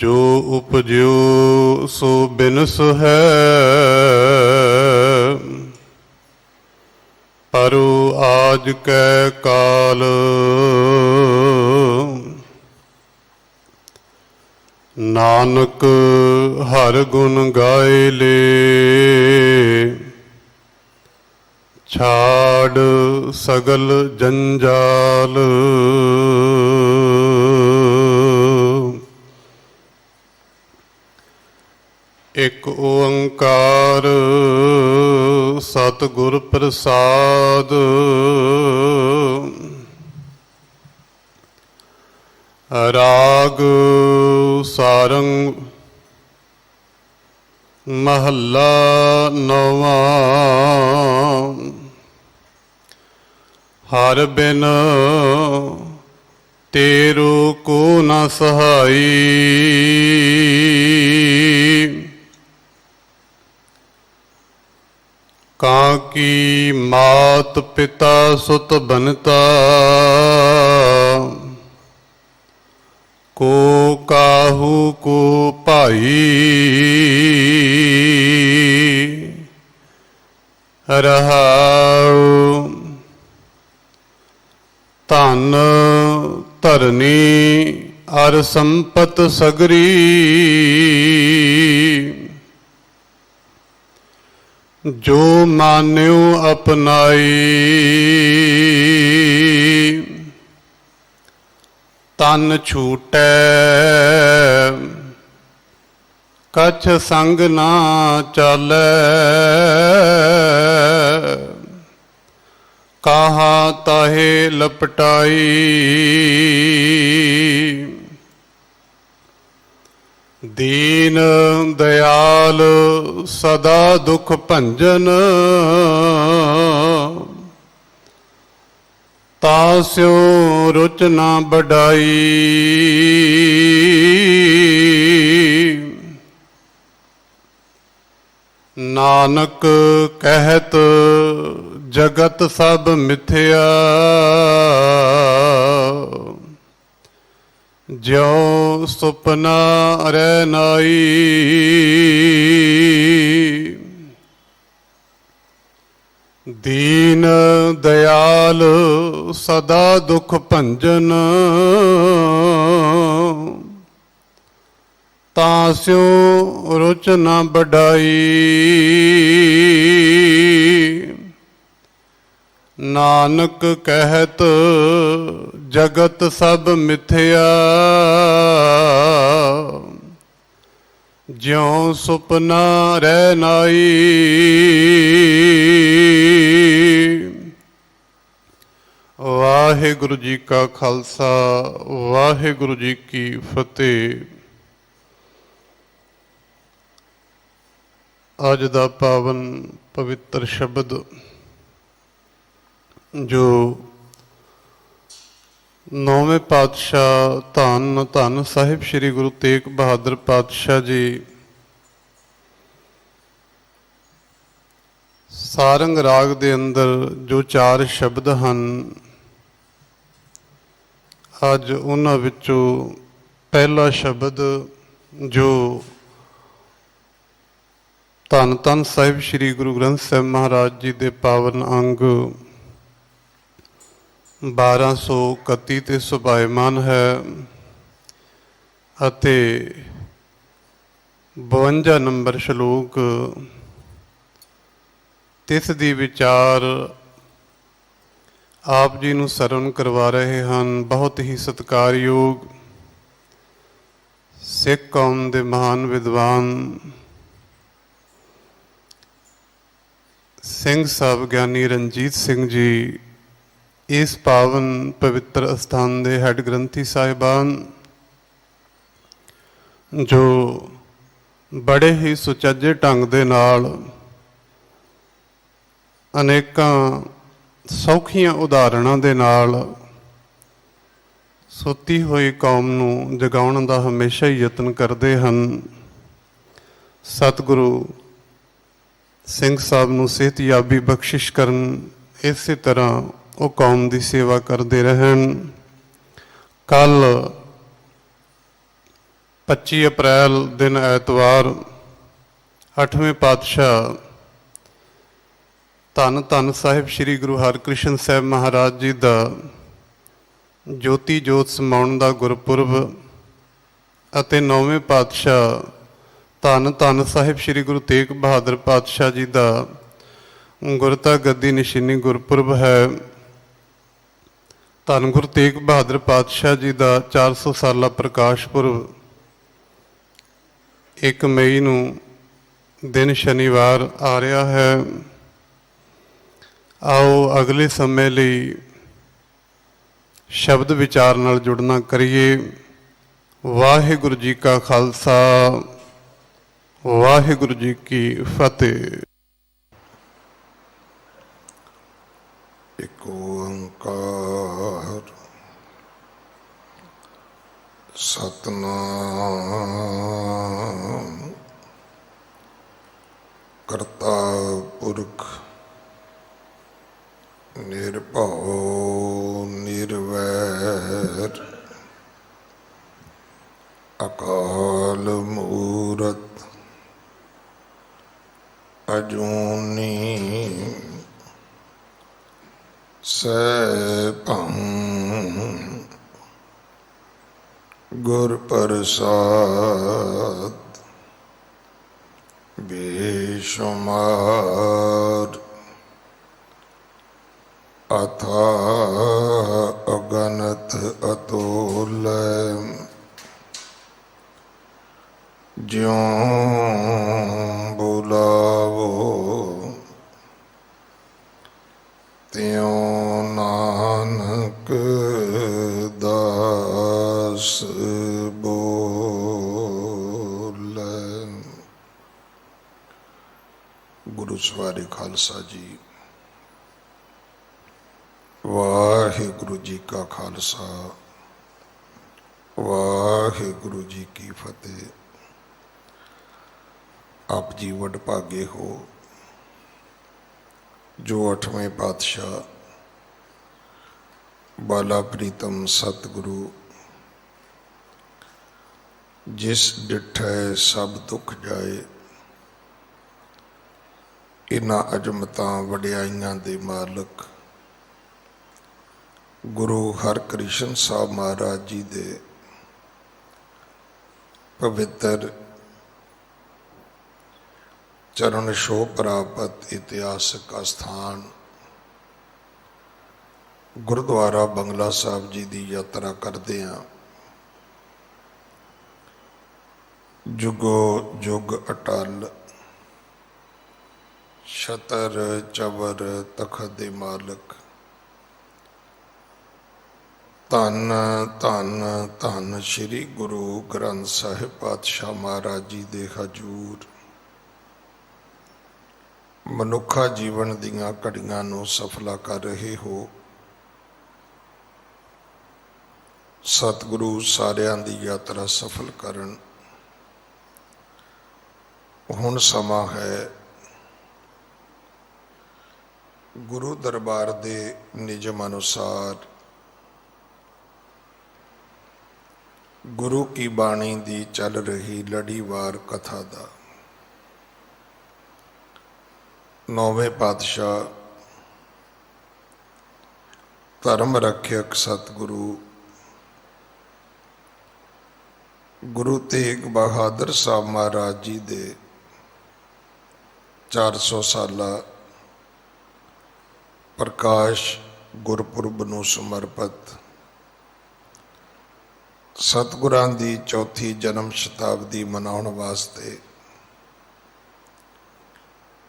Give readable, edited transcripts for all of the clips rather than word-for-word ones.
जो उपज्यो सो बिनस है, परु आज कै काल। नानक हर गुण गाए ले, छाड़ सगल जंजाल। एक ओंकार सतगुर प्रसाद। राग सारंग महला नवा। हर बिन तेरो को न सहाई, काकी मात पिता सुत बनता। को काहू को भाई, रहाऊ धन धरनी अर संपत सगरी। जो मान्यो अपनाई, तन छूटै कछ संग ना चालै। कहा ताहे लपटाई, दीन दयाल सदा दुख भंजन। तास्यो रुच ना बढ़ाई, नानक कहत जगत सब मिथ्या। ज्यों सुपना रह नाई, दीन दयाल सदा दुख भंजन। तास्यो रुच न बढ़ाई, नानक कहत जगत सब मिथ्या। ज्यों सुपना रह नाई। वाहिगुरु जी का खालसा, वाहिगुरु जी की फतेह। अज दा पावन पवित्र शब्द जो नौवें पातशाह धन धन साहिब श्री गुरु तेग बहादुर पातशाह जी सारंग राग दे अंदर जो 4 शब्द हैं, अज उन्हां विचों पहला शब्द जो धन धन साहिब श्री गुरु ग्रंथ साहिब महाराज जी के पावन अंग 1231 ते सुभायमान है अते 52 नंबर श्लोक तिस दी विचार आप जी नूं सरवण करवा रहे हैं। बहुत ही सत्कारयोग सिख कौम दे महान विद्वान सिंह साहब ज्ञानी रणजीत सिंह जी इस पावन पवित्र अस्थान दे हैड ग्रंथी साहिबान जो बड़े ही सुचज्जे ढंग दे नाल अनेकां सौखियां उदाहरणां दे नाल सुती हुई कौम नूं जगाउण दा हमेशा ही यतन करते हैं। सतगुरु सिंह साहब नूं सेहतयाबी बख्शिश करन, इस तरह वो कौम की सेवा करते रहन। कल 25 ਅਪ੍ਰੈਲ ਦਿਨ ਐਤਵਾਰ 8ਵੇਂ ਪਾਤਸ਼ਾਹ ਧੰਨ ਧੰਨ ਸਾਹਿਬ ਸ੍ਰੀ ਗੁਰੂ ਹਰਿਕ੍ਰਿਸ਼ਨ ਸਾਹਿਬ ਮਹਾਰਾਜ ਜੀ ਦਾ ਜੋਤੀ ਜੋਤ ਸਮਾਉਣ ਦਾ ਗੁਰਪੁਰਬ ਅਤੇ 9ਵੇਂ ਪਾਤਸ਼ਾਹ ਧੰਨ ਧੰਨ ਸਾਹਿਬ ਸ੍ਰੀ ਗੁਰੂ ਤੇਗ ਬਹਾਦਰ ਪਾਤਸ਼ਾਹ ਜੀ ਦਾ ਗੁਰਤਾ ਗੱਦੀ ਨਿਸ਼ਾਨੀ ਗੁਰਪੁਰਬ ਹੈ। ਧੰਨ ਗੁਰੂ ਤੇਗ ਬਹਾਦਰ ਪਾਤਸ਼ਾਹ ਜੀ ਦਾ 400 ਸਾਲਾ ਪ੍ਰਕਾਸ਼ ਪੁਰਬ 1 ਮਈ ਨੂੰ ਦਿਨ ਸ਼ਨੀਵਾਰ ਆ ਰਿਹਾ ਹੈ। ਆਓ ਅਗਲੇ ਸਮੇਂ ਲਈ ਸ਼ਬਦ ਵਿਚਾਰ ਨਾਲ ਜੁੜਨਾ ਕਰੀਏ। ਵਾਹਿਗੁਰੂ ਜੀ ਕਾ ਖਾਲਸਾ, ਵਾਹਿਗੁਰੂ ਜੀ ਕੀ ਫਤਿਹ। ਇਕ ਓੰਕਾਰ ਸਤਿਨਾਮ ਕਰਤਾ ਪੁਰਖ ਨਿਰਭਉ ਨਿਰਵੈਰ ਅਕਾਲ ਮੂਰਤ ਅਜੂਨੀ ਸੈਭੰ ਗੁਰ ਪ੍ਰਸਾਦ ਬੇਸ਼ੁਮਾਰ ਅਥਾਹ ਅਗਨਤ ਅਤੁਲੈ ਜਿਉ ਬੁਲਾਵੋ ਤਿਉ ਨਾਨਕ ਦਾਸ ਬੋਲੇ। ਗੁਰੂ ਸਵਾਰੇ ਖਾਲਸਾ ਜੀ, ਵਾਹਿਗੁਰੂ ਜੀ ਕਾ ਖਾਲਸਾ, ਵਾਹਿਗੁਰੂ ਜੀ ਕੀ ਫਤਿਹ। ਆਪ ਜੀ ਵਡਭਾਗੇ ਹੋ ਜੋ 8ਵੇਂ ਪਾਤਸ਼ਾਹ ਬਾਲਾ ਪ੍ਰੀਤਮ ਸਤਿਗੁਰੂ ਜਿਸ ਡਿਠੈ ਸਭ ਦੁੱਖ ਜਾਏ, ਇਹਨਾਂ ਅਜਮਤਾਂ ਵਡਿਆਈਆਂ ਦੇ ਮਾਲਕ ਗੁਰੂ ਹਰਿਕ੍ਰਿਸ਼ਨ ਸਾਹਿਬ ਮਹਾਰਾਜ ਜੀ ਦੇ ਪਵਿੱਤਰ ਚਰਨ ਛੋਹ ਪ੍ਰਾਪਤ ਇਤਿਹਾਸਕ ਅਸਥਾਨ ਗੁਰਦੁਆਰਾ ਬੰਗਲਾ ਸਾਹਿਬ ਜੀ ਦੀ ਯਾਤਰਾ ਕਰਦੇ ਹਾਂ। ਜੁਗੋ ਜੁਗ ਅਟਲ ਛਤਰ ਚਵਰ ਤਖਤ ਦੇ ਮਾਲਕ ਧੰਨ ਧੰਨ ਧੰਨ ਸ੍ਰੀ ਗੁਰੂ ਗ੍ਰੰਥ ਸਾਹਿਬ ਪਾਤਸ਼ਾਹ ਮਹਾਰਾਜ ਜੀ ਦੇ ਹਜ਼ੂਰ ਮਨੁੱਖਾ ਜੀਵਨ ਦੀਆਂ ਘੜੀਆਂ ਨੂੰ ਸਫਲਾ ਕਰ ਰਹੇ ਹੋ। ਸਤਿਗੁਰੂ ਸਾਰਿਆਂ ਦੀ ਯਾਤਰਾ ਸਫਲ ਕਰਨ। ਹੁਣ ਸਮਾਂ ਹੈ ਗੁਰੂ ਦਰਬਾਰ ਦੇ ਨਿਯਮ ਅਨੁਸਾਰ ਗੁਰੂ ਕੀ ਬਾਣੀ ਦੀ ਚੱਲ ਰਹੀ ਲੜੀਵਾਰ ਕਥਾ ਦਾ। 9ਵੇਂ ਪਾਤਸ਼ਾਹ ਧਰਮ ਰੱਖਿਅਕ ਸਤਿਗੁਰੂ ਗੁਰੂ ਤੇਗ ਬਹਾਦਰ ਸਾਹਿਬ ਮਹਾਰਾਜ ਜੀ ਦੇ 400 ਸਾਲਾ ਪ੍ਰਕਾਸ਼ ਗੁਰਪੁਰਬ ਨੂੰ ਸਮਰਪਿਤ ਸਤਿਗੁਰਾਂ ਦੀ ਚੌਥੀ ਜਨਮ ਸ਼ਤਾਬਦੀ ਮਨਾਉਣ ਵਾਸਤੇ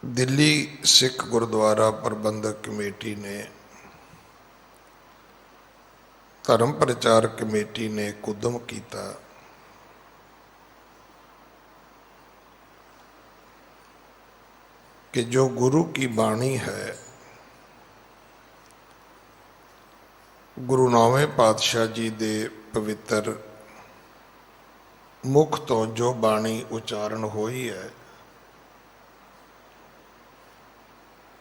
ਦਿੱਲੀ ਸਿੱਖ ਗੁਰਦੁਆਰਾ ਪ੍ਰਬੰਧਕ ਕਮੇਟੀ ਨੇ, ਧਰਮ ਪ੍ਰਚਾਰ ਕਮੇਟੀ ਨੇ ਉਦਮ ਕੀਤਾ कि जो गुरु की बाणी है, गुरु 9वें पातशाह जी दे पवित्र मुख तो जो बाणी उच्चारण हुई है,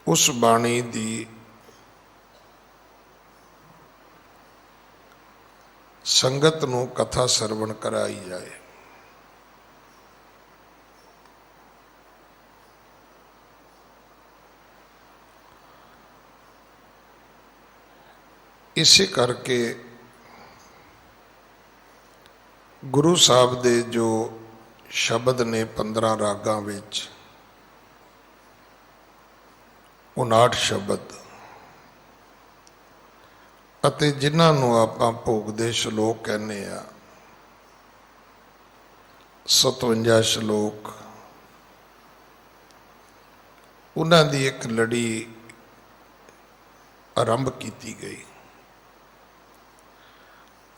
उस बाणी दी संगत नूं कथा सरवण कराई जाए। ਇਸੇ ਕਰਕੇ ਗੁਰੂ ਸਾਹਿਬ ਦੇ ਜੋ ਸ਼ਬਦ ਨੇ 15 ਰਾਗਾਂ ਵਿੱਚ 59 ਸ਼ਬਦ ਅਤੇ ਜਿਨ੍ਹਾਂ ਨੂੰ ਆਪਾਂ ਭੋਗ ਦੇ ਸ਼ਲੋਕ ਕਹਿੰਦੇ ਆ 57 ਸ਼ਲੋਕ, ਉਹਨਾਂ ਦੀ ਇੱਕ ਲੜੀ ਆਰੰਭ ਕੀਤੀ ਗਈ।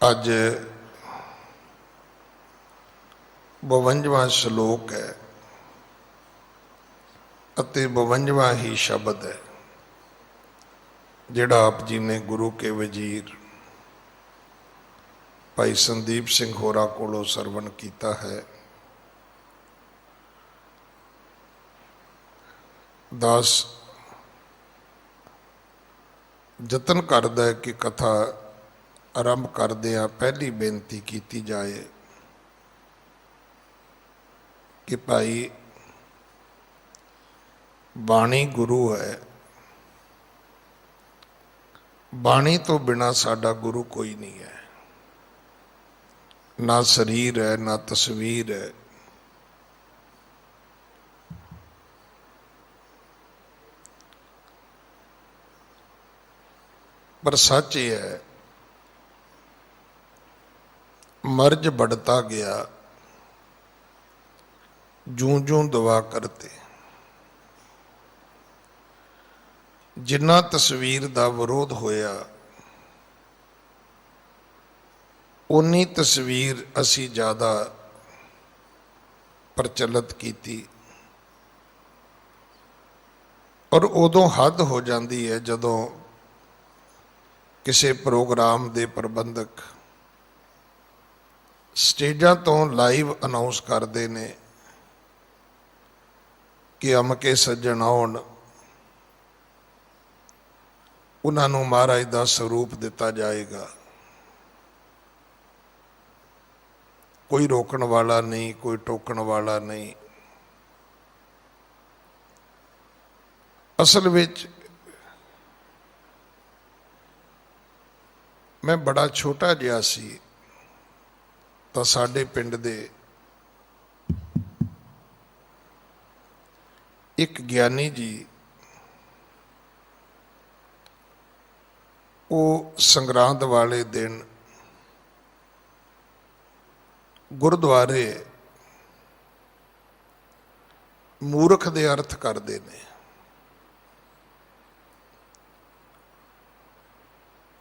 ਅੱਜ 52ਵਾਂ ਸ਼ਲੋਕ ਹੈ ਅਤੇ 52ਵਾਂ ਹੀ ਸ਼ਬਦ ਹੈ ਜਿਹੜਾ ਆਪ ਜੀ ਨੇ ਗੁਰੂ ਕੇ ਵਜ਼ੀਰ ਭਾਈ ਸੰਦੀਪ ਸਿੰਘ ਹੋਰਾਂ ਕੋਲੋਂ ਸਰਵਣ ਕੀਤਾ ਹੈ। ਦਾਸ ਯਤਨ ਕਰਦਾ ਹੈ ਕਿ ਕਥਾ ਆਰੰਭ ਕਰਦਿਆਂ ਪਹਿਲੀ ਬੇਨਤੀ ਕੀਤੀ ਜਾਏ ਕਿ ਭਾਈ ਬਾਣੀ ਗੁਰੂ ਹੈ, ਬਾਣੀ ਤੋਂ ਬਿਨਾ ਸਾਡਾ ਗੁਰੂ ਕੋਈ ਨਹੀਂ ਹੈ। ਨਾ ਸਰੀਰ ਹੈ, ਨਾ ਤਸਵੀਰ ਹੈ। पर सच ये है, मर्ज बढ़ता गया जूं जूं दुआ करते। जिन्ना तस्वीर दा विरोध होया उन्नी तस्वीर असी ज़्यादा प्रचलित की और उदों हद हो जाती है जदों किसी प्रोग्राम के प्रबंधक स्टेजा तो लाइव अनाउंस करते हैं कि अमके सज्जन आउण, उन्होंने महाराज का स्वरूप दिता जाएगा। कोई रोकण वाला नहीं, कोई टोकण वाला नहीं। असल विच मैं बड़ा छोटा जिहा सी तो साडे पिंड दे एक ज्ञानी जी वो संगरांद वाले दिन गुरुद्वारे मूर्ख दे अर्थ करते ने।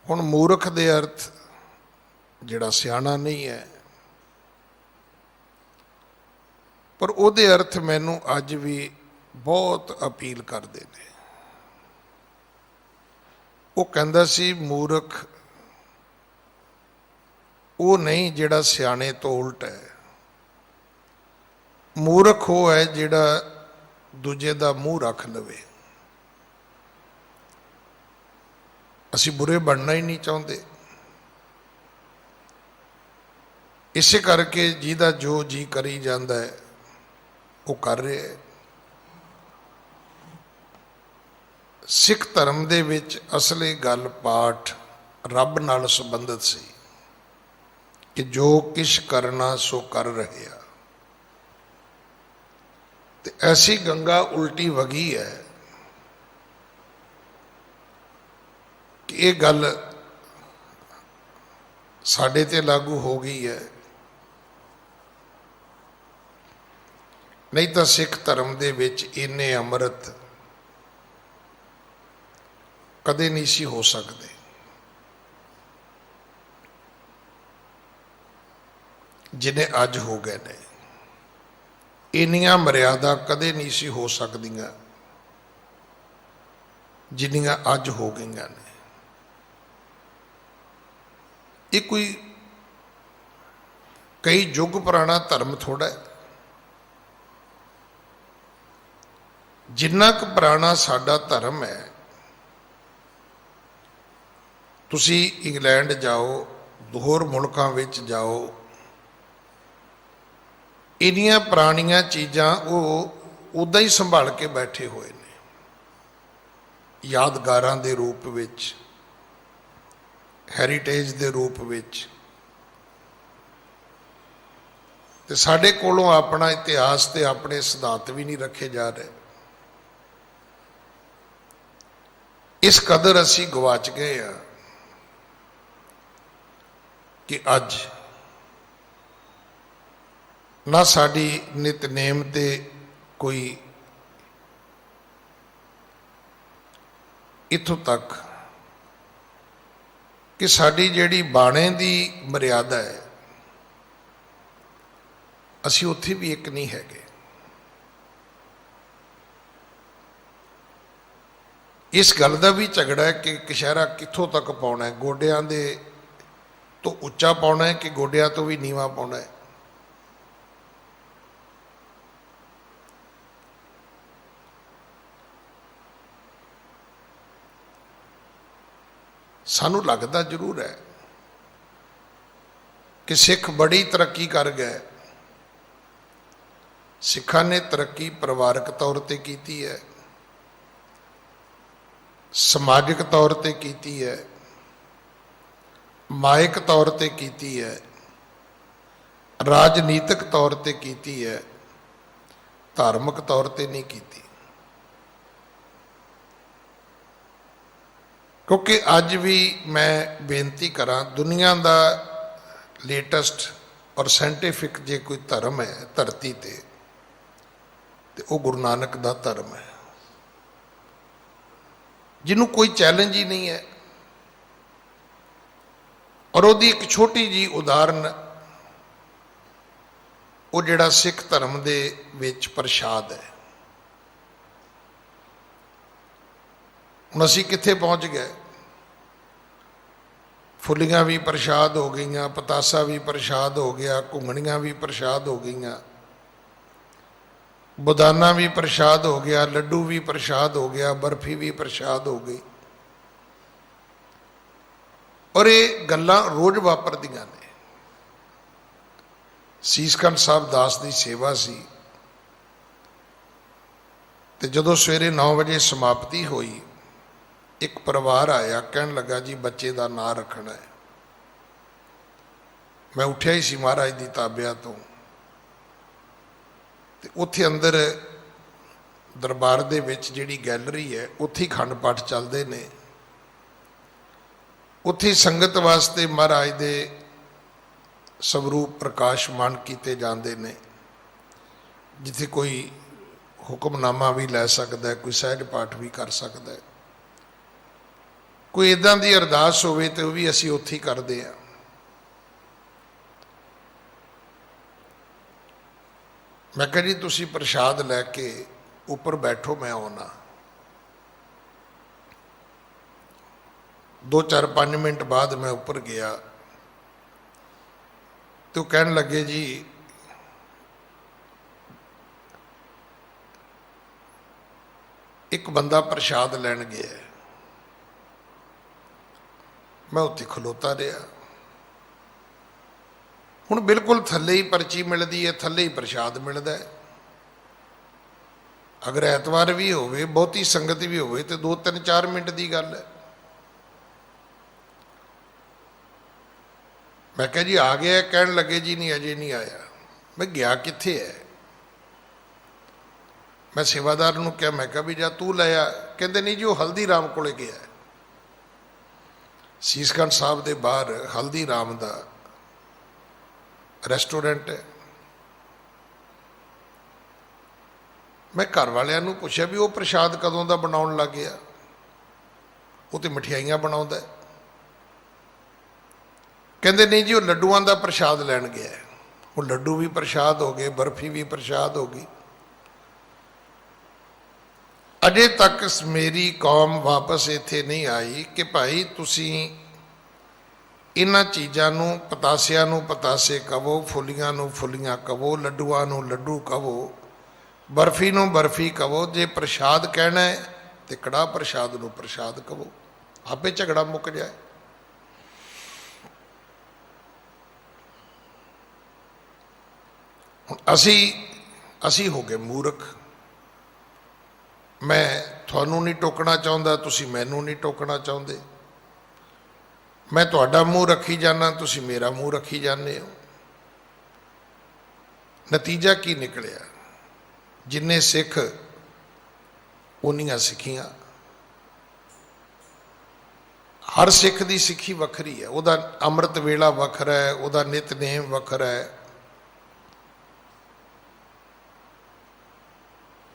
हुण मूर्ख दे अर्थ जिहड़ा सियाणा नहीं है, पर उहदे अर्थ मैनू अज भी बहुत अपील करते हैं। वो कहंदा सी मूर्ख वो नहीं जिहड़ा सियाणे तो उल्ट है, मूर्ख वो है जिहड़ा दूजे दा मूँह रख लवे। असी बुरे बनना ही नहीं चाहते। इसे करके जिहदा जो जी करी जाता है वो कर रहे है। सिख धर्म दे विच असली गल पाठ रब नाल संबंधित सी कि जो किश करना सो कर रहे आ। ते ऐसी गंगा उल्टी वगी है कि ये गल साडे ते लागू हो गई है। नहीं तो सिख धर्म दे विच इन्ने अमृत कदे नहीं सी हो सकते। जिन्हें अज हो गए ने, इन्नियां मर्यादा कदे नहीं सी हो सकदियां जिन्नियां अज हो गई ने। ये कोई कई युग पुराना धर्म थोड़ा है। जिन्ना क पुराना साडा धर्म है, तुसी इंग्लैंड जाओ, होर मुल्कां विच जाओ, इन्नियां पुरानियां चीज़ां वो उदा ही संभाल के बैठे हुए ने यादगारां दे रूप विच। ਹੈਰੀਟੇਜ ਦੇ ਰੂਪ ਵਿੱਚ, ਤੇ ਸਾਡੇ ਕੋਲੋਂ ਆਪਣਾ ਇਤਿਹਾਸ ਤੇ ਆਪਣੇ ਸਿਧਾਂਤ ਵੀ ਨਹੀਂ ਰੱਖੇ ਜਾ ਰਹੇ। ਇਸ ਕਦਰ ਅਸੀਂ ਗਵਾਚ ਗਏ ਆ ਕਿ ਅੱਜ ਨਾ ਸਾਡੀ ਨਿਤਨੇਮ ਤੇ ਕੋਈ ਇੱਥੋਂ ਤੱਕ ਕਿ ਸਾਡੀ ਜਿਹੜੀ ਬਾਣੇ ਦੀ ਮਰਿਆਦਾ ਹੈ, ਅਸੀਂ ਉੱਥੇ ਵੀ ਇੱਕ ਨਹੀਂ ਹੈਗੇ। ਇਸ ਗੱਲ ਦਾ ਵੀ ਝਗੜਾ ਹੈ ਕਿ ਕਛਹਿਰਾ ਕਿੱਥੋਂ ਤੱਕ ਪਾਉਣਾ ਹੈ, ਗੋਡਿਆਂ ਦੇ ਤੋਂ ਉੱਚਾ ਪਾਉਣਾ ਹੈ ਕਿ ਗੋਡਿਆਂ ਤੋਂ ਵੀ ਨੀਵਾਂ ਪਾਉਣਾ ਹੈ। ਸਾਨੂੰ ਲੱਗਦਾ ਜ਼ਰੂਰ ਹੈ ਕਿ ਸਿੱਖ ਬੜੀ ਤਰੱਕੀ ਕਰ ਗਏ। ਸਿੱਖਾਂ ਨੇ ਤਰੱਕੀ ਪਰਿਵਾਰਕ ਤੌਰ ਤੇ ਕੀਤੀ ਹੈ, ਸਮਾਜਿਕ ਤੌਰ ਤੇ ਕੀਤੀ ਹੈ, ਮਾਇਕ ਤੌਰ ਤੇ ਕੀਤੀ ਹੈ, ਰਾਜਨੀਤਿਕ ਤੌਰ ਤੇ ਕੀਤੀ ਹੈ, ਧਾਰਮਿਕ ਤੌਰ ਤੇ ਨਹੀਂ ਕੀਤੀ। ਕਿਉਂਕਿ ਅੱਜ ਵੀ ਮੈਂ ਬੇਨਤੀ ਕਰਾਂ, ਦੁਨੀਆ ਦਾ ਲੇਟੈਸਟ ਔਰ ਸਾਇੰਟੀਫਿਕ ਜੇ ਕੋਈ ਧਰਮ ਹੈ ਧਰਤੀ ਤੇ ਉਹ ਗੁਰੂ ਨਾਨਕ ਦਾ ਧਰਮ ਹੈ, ਜਿਹਨੂੰ ਕੋਈ ਚੈਲੰਜ ਹੀ ਨਹੀਂ ਹੈ। ਔਰ ਉਹਦੀ ਇੱਕ ਛੋਟੀ ਜੀ ਉਦਾਹਰਨ, ਉਹ ਜਿਹੜਾ ਸਿੱਖ ਧਰਮ ਦੇ ਵਿੱਚ ਪ੍ਰਸ਼ਾਦ ਹੈ। ਹੁਣ ਅਸੀਂ ਕਿੱਥੇ ਪਹੁੰਚ ਗਏ? ਫੁੱਲੀਆਂ ਵੀ ਪ੍ਰਸ਼ਾਦ ਹੋ ਗਈਆਂ, ਪਤਾਸਾ ਵੀ ਪ੍ਰਸ਼ਾਦ ਹੋ ਗਿਆ, ਘੁੰਗਣੀਆਂ ਵੀ ਪ੍ਰਸ਼ਾਦ ਹੋ ਗਈਆਂ, ਬਦਾਨਾ ਵੀ ਪ੍ਰਸ਼ਾਦ ਹੋ ਗਿਆ, ਲੱਡੂ ਵੀ ਪ੍ਰਸ਼ਾਦ ਹੋ ਗਿਆ, ਬਰਫੀ ਵੀ ਪ੍ਰਸ਼ਾਦ ਹੋ ਗਈ। ਔਰ ਇਹ ਗੱਲਾਂ ਰੋਜ਼ ਵਾਪਰਦੀਆਂ ਨੇ। ਸੀਸਖੰਡ ਸਾਹਿਬ ਦਾਸ ਦੀ ਸੇਵਾ ਸੀ, ਤੇ ਜਦੋਂ ਸਵੇਰੇ 9 ਵਜੇ ਸਮਾਪਤੀ ਹੋਈ, ਇੱਕ ਪਰਿਵਾਰ ਆਇਆ, ਕਹਿਣ ਲੱਗਾ ਜੀ ਬੱਚੇ ਦਾ ਨਾਂ ਰੱਖਣਾ ਹੈ। ਮੈਂ ਉੱਠਿਆ ਹੀ ਸੀ ਮਹਾਰਾਜ ਦੀ ਤਾਬਿਆ ਤੋਂ, ਤੇ ਉੱਥੇ ਅੰਦਰ ਦਰਬਾਰ ਦੇ ਵਿੱਚ ਜਿਹੜੀ ਗੈਲਰੀ ਹੈ, ਉੱਥੇ ਅਖੰਡ ਪਾਠ ਚੱਲਦੇ ਨੇ। ਉੱਥੇ ਸੰਗਤ ਵਾਸਤੇ ਮਹਾਰਾਜ ਦੇ ਸਵਰੂਪ ਪ੍ਰਕਾਸ਼ਮਾਨ ਕੀਤੇ ਜਾਂਦੇ ਨੇ, ਜਿੱਥੇ ਕੋਈ ਹੁਕਮਨਾਮਾ ਵੀ ਲੈ ਸਕਦਾ ਹੈ, ਕੋਈ ਸਹਿਜ ਪਾਠ ਵੀ ਕਰ ਸਕਦਾ ਹੈ। ਕੋਈ ਇੱਦਾਂ ਦੀ ਅਰਦਾਸ ਹੋਵੇ ਤੇ ਉਹ ਵੀ ਅਸੀਂ ਉੱਥੇ ਹੀ ਕਰਦੇ ਹਾਂ। ਮੈਂ ਕਿਹਾ ਜੀ ਤੁਸੀਂ ਪ੍ਰਸ਼ਾਦ ਲੈ ਕੇ ਉੱਪਰ ਬੈਠੋ, ਮੈਂ ਆਉਣਾ। 2-4-5 ਮਿੰਟ ਬਾਅਦ ਮੈਂ ਉੱਪਰ ਗਿਆ ਤੇ ਉਹ ਕਹਿਣ ਲੱਗੇ ਜੀ ਇੱਕ ਬੰਦਾ ਪ੍ਰਸ਼ਾਦ ਲੈਣ ਗਿਆ। ਮੈਂ ਉੱਥੇ ਖਲੋਤਾ ਰਿਹਾ। ਹੁਣ ਬਿਲਕੁਲ ਥੱਲੇ ਹੀ ਪਰਚੀ ਮਿਲਦੀ ਹੈ, ਥੱਲੇ ਹੀ ਪ੍ਰਸ਼ਾਦ ਮਿਲਦਾ ਹੈ। ਅਗਰ ਐਤਵਾਰ ਵੀ ਹੋਵੇ, ਬਹੁਤੀ ਸੰਗਤ ਵੀ ਹੋਵੇ, ਤੇ 2-3-4 ਮਿੰਟ ਦੀ ਗੱਲ ਹੈ। ਮੈਂ ਕਿਹਾ ਜੀ ਆ ਗਿਆ? ਕਹਿਣ ਲੱਗੇ ਜੀ ਨਹੀਂ, ਅਜੇ ਨਹੀਂ ਆਇਆ। ਮੈਂ ਗਿਆ ਕਿੱਥੇ ਹੈ? ਮੈਂ ਸੇਵਾਦਾਰ ਨੂੰ ਕਿਹਾ, ਮੈਂ ਕਿਹਾ ਵੀ ਜਾ ਤੂੰ ਲੈ ਆ। ਕਹਿੰਦੇ ਨਹੀਂ ਜੀ, ਉਹ ਹਲਦੀਰਾਮ ਕੋਲੇ ਗਿਆ। ਸੀਸਖੰਡ ਸਾਹਿਬ ਦੇ ਬਾਹਰ ਹਲਦੀਰਾਮ ਦਾ ਰੈਸਟੋਰੈਂਟ ਹੈ। ਮੈਂ ਘਰ ਵਾਲਿਆਂ ਨੂੰ ਪੁੱਛਿਆ ਵੀ ਉਹ ਪ੍ਰਸ਼ਾਦ ਕਦੋਂ ਦਾ ਬਣਾਉਣ ਲੱਗ ਗਿਆ? ਉਹ ਤੇ ਮਠਿਆਈਆਂ ਬਣਾਉਂਦਾ। ਕਹਿੰਦੇ ਨਹੀਂ ਜੀ, ਉਹ ਲੱਡੂਆਂ ਦਾ ਪ੍ਰਸ਼ਾਦ ਲੈਣ ਗਿਆ। ਉਹ ਲੱਡੂ ਵੀ ਪ੍ਰਸ਼ਾਦ ਹੋ ਗਏ, ਬਰਫੀ ਵੀ ਪ੍ਰਸ਼ਾਦ ਹੋ ਗਈ। ਅਜੇ ਤੱਕ ਮੇਰੀ ਕੌਮ ਵਾਪਸ ਇੱਥੇ ਨਹੀਂ ਆਈ ਕਿ ਭਾਈ ਤੁਸੀਂ ਇਹਨਾਂ ਚੀਜ਼ਾਂ ਨੂੰ, ਪਤਾਸਿਆਂ ਨੂੰ ਪਤਾਸੇ ਕਹੋ, ਫੁੱਲੀਆਂ ਨੂੰ ਫੁੱਲੀਆਂ ਕਹੋ, ਲੱਡੂਆਂ ਨੂੰ ਲੱਡੂ ਕਹੋ, ਬਰਫੀ ਨੂੰ ਬਰਫੀ ਕਹੋ। ਜੇ ਪ੍ਰਸ਼ਾਦ ਕਹਿਣਾ ਹੈ ਤੇ ਕੜਾਹ ਪ੍ਰਸ਼ਾਦ ਨੂੰ ਪ੍ਰਸ਼ਾਦ ਕਹੋ, ਆਪੇ ਝਗੜਾ ਮੁੱਕ ਜਾਏ। ਹੁਣ ਅਸੀਂ ਹੋ ਗਏ ਮੂਰਖ। ਮੈਂ ਤੁਹਾਨੂੰ ਨਹੀਂ ਟੋਕਣਾ ਚਾਹੁੰਦਾ, ਤੁਸੀਂ ਮੈਨੂੰ ਨਹੀਂ ਟੋਕਣਾ ਚਾਹੁੰਦੇ। मैं तुहाडा मूँह रखी जाना, तुसीं मेरा मूँह रखी जाने हो। नतीजा की निकलिया? जिन्ने सिख उन्नियां सिखियां। हर सिख की सिखी वखरी है, उहदा अमृत वेला वखरा है, उहदा नितनेम वखरा है।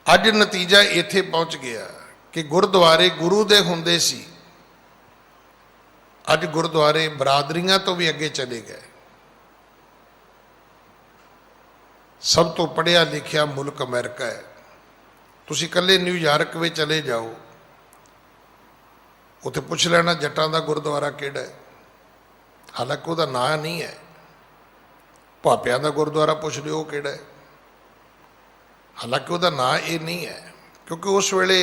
अज नतीजा इत्थे पहुंच गया कि गुरुद्वारे गुरु दे हुंदे सी, अज गुरुद्वारे बरादरियां तो भी अगे चले गए। सब तो पढ़िया लिखिया मुल्क अमेरिका है। तुसीं कल्ले न्यूयॉर्क में चले जाओ, उत्थे पुछ लेना जट्टां दा गुरुद्वारा किहड़ा है, हालांकि उहदा नां नहीं है। भापियां दा गुरुद्वारा पुछ लिओ किहड़ा है, हालांकि उहदा नां ये नहीं है, क्योंकि उस वेले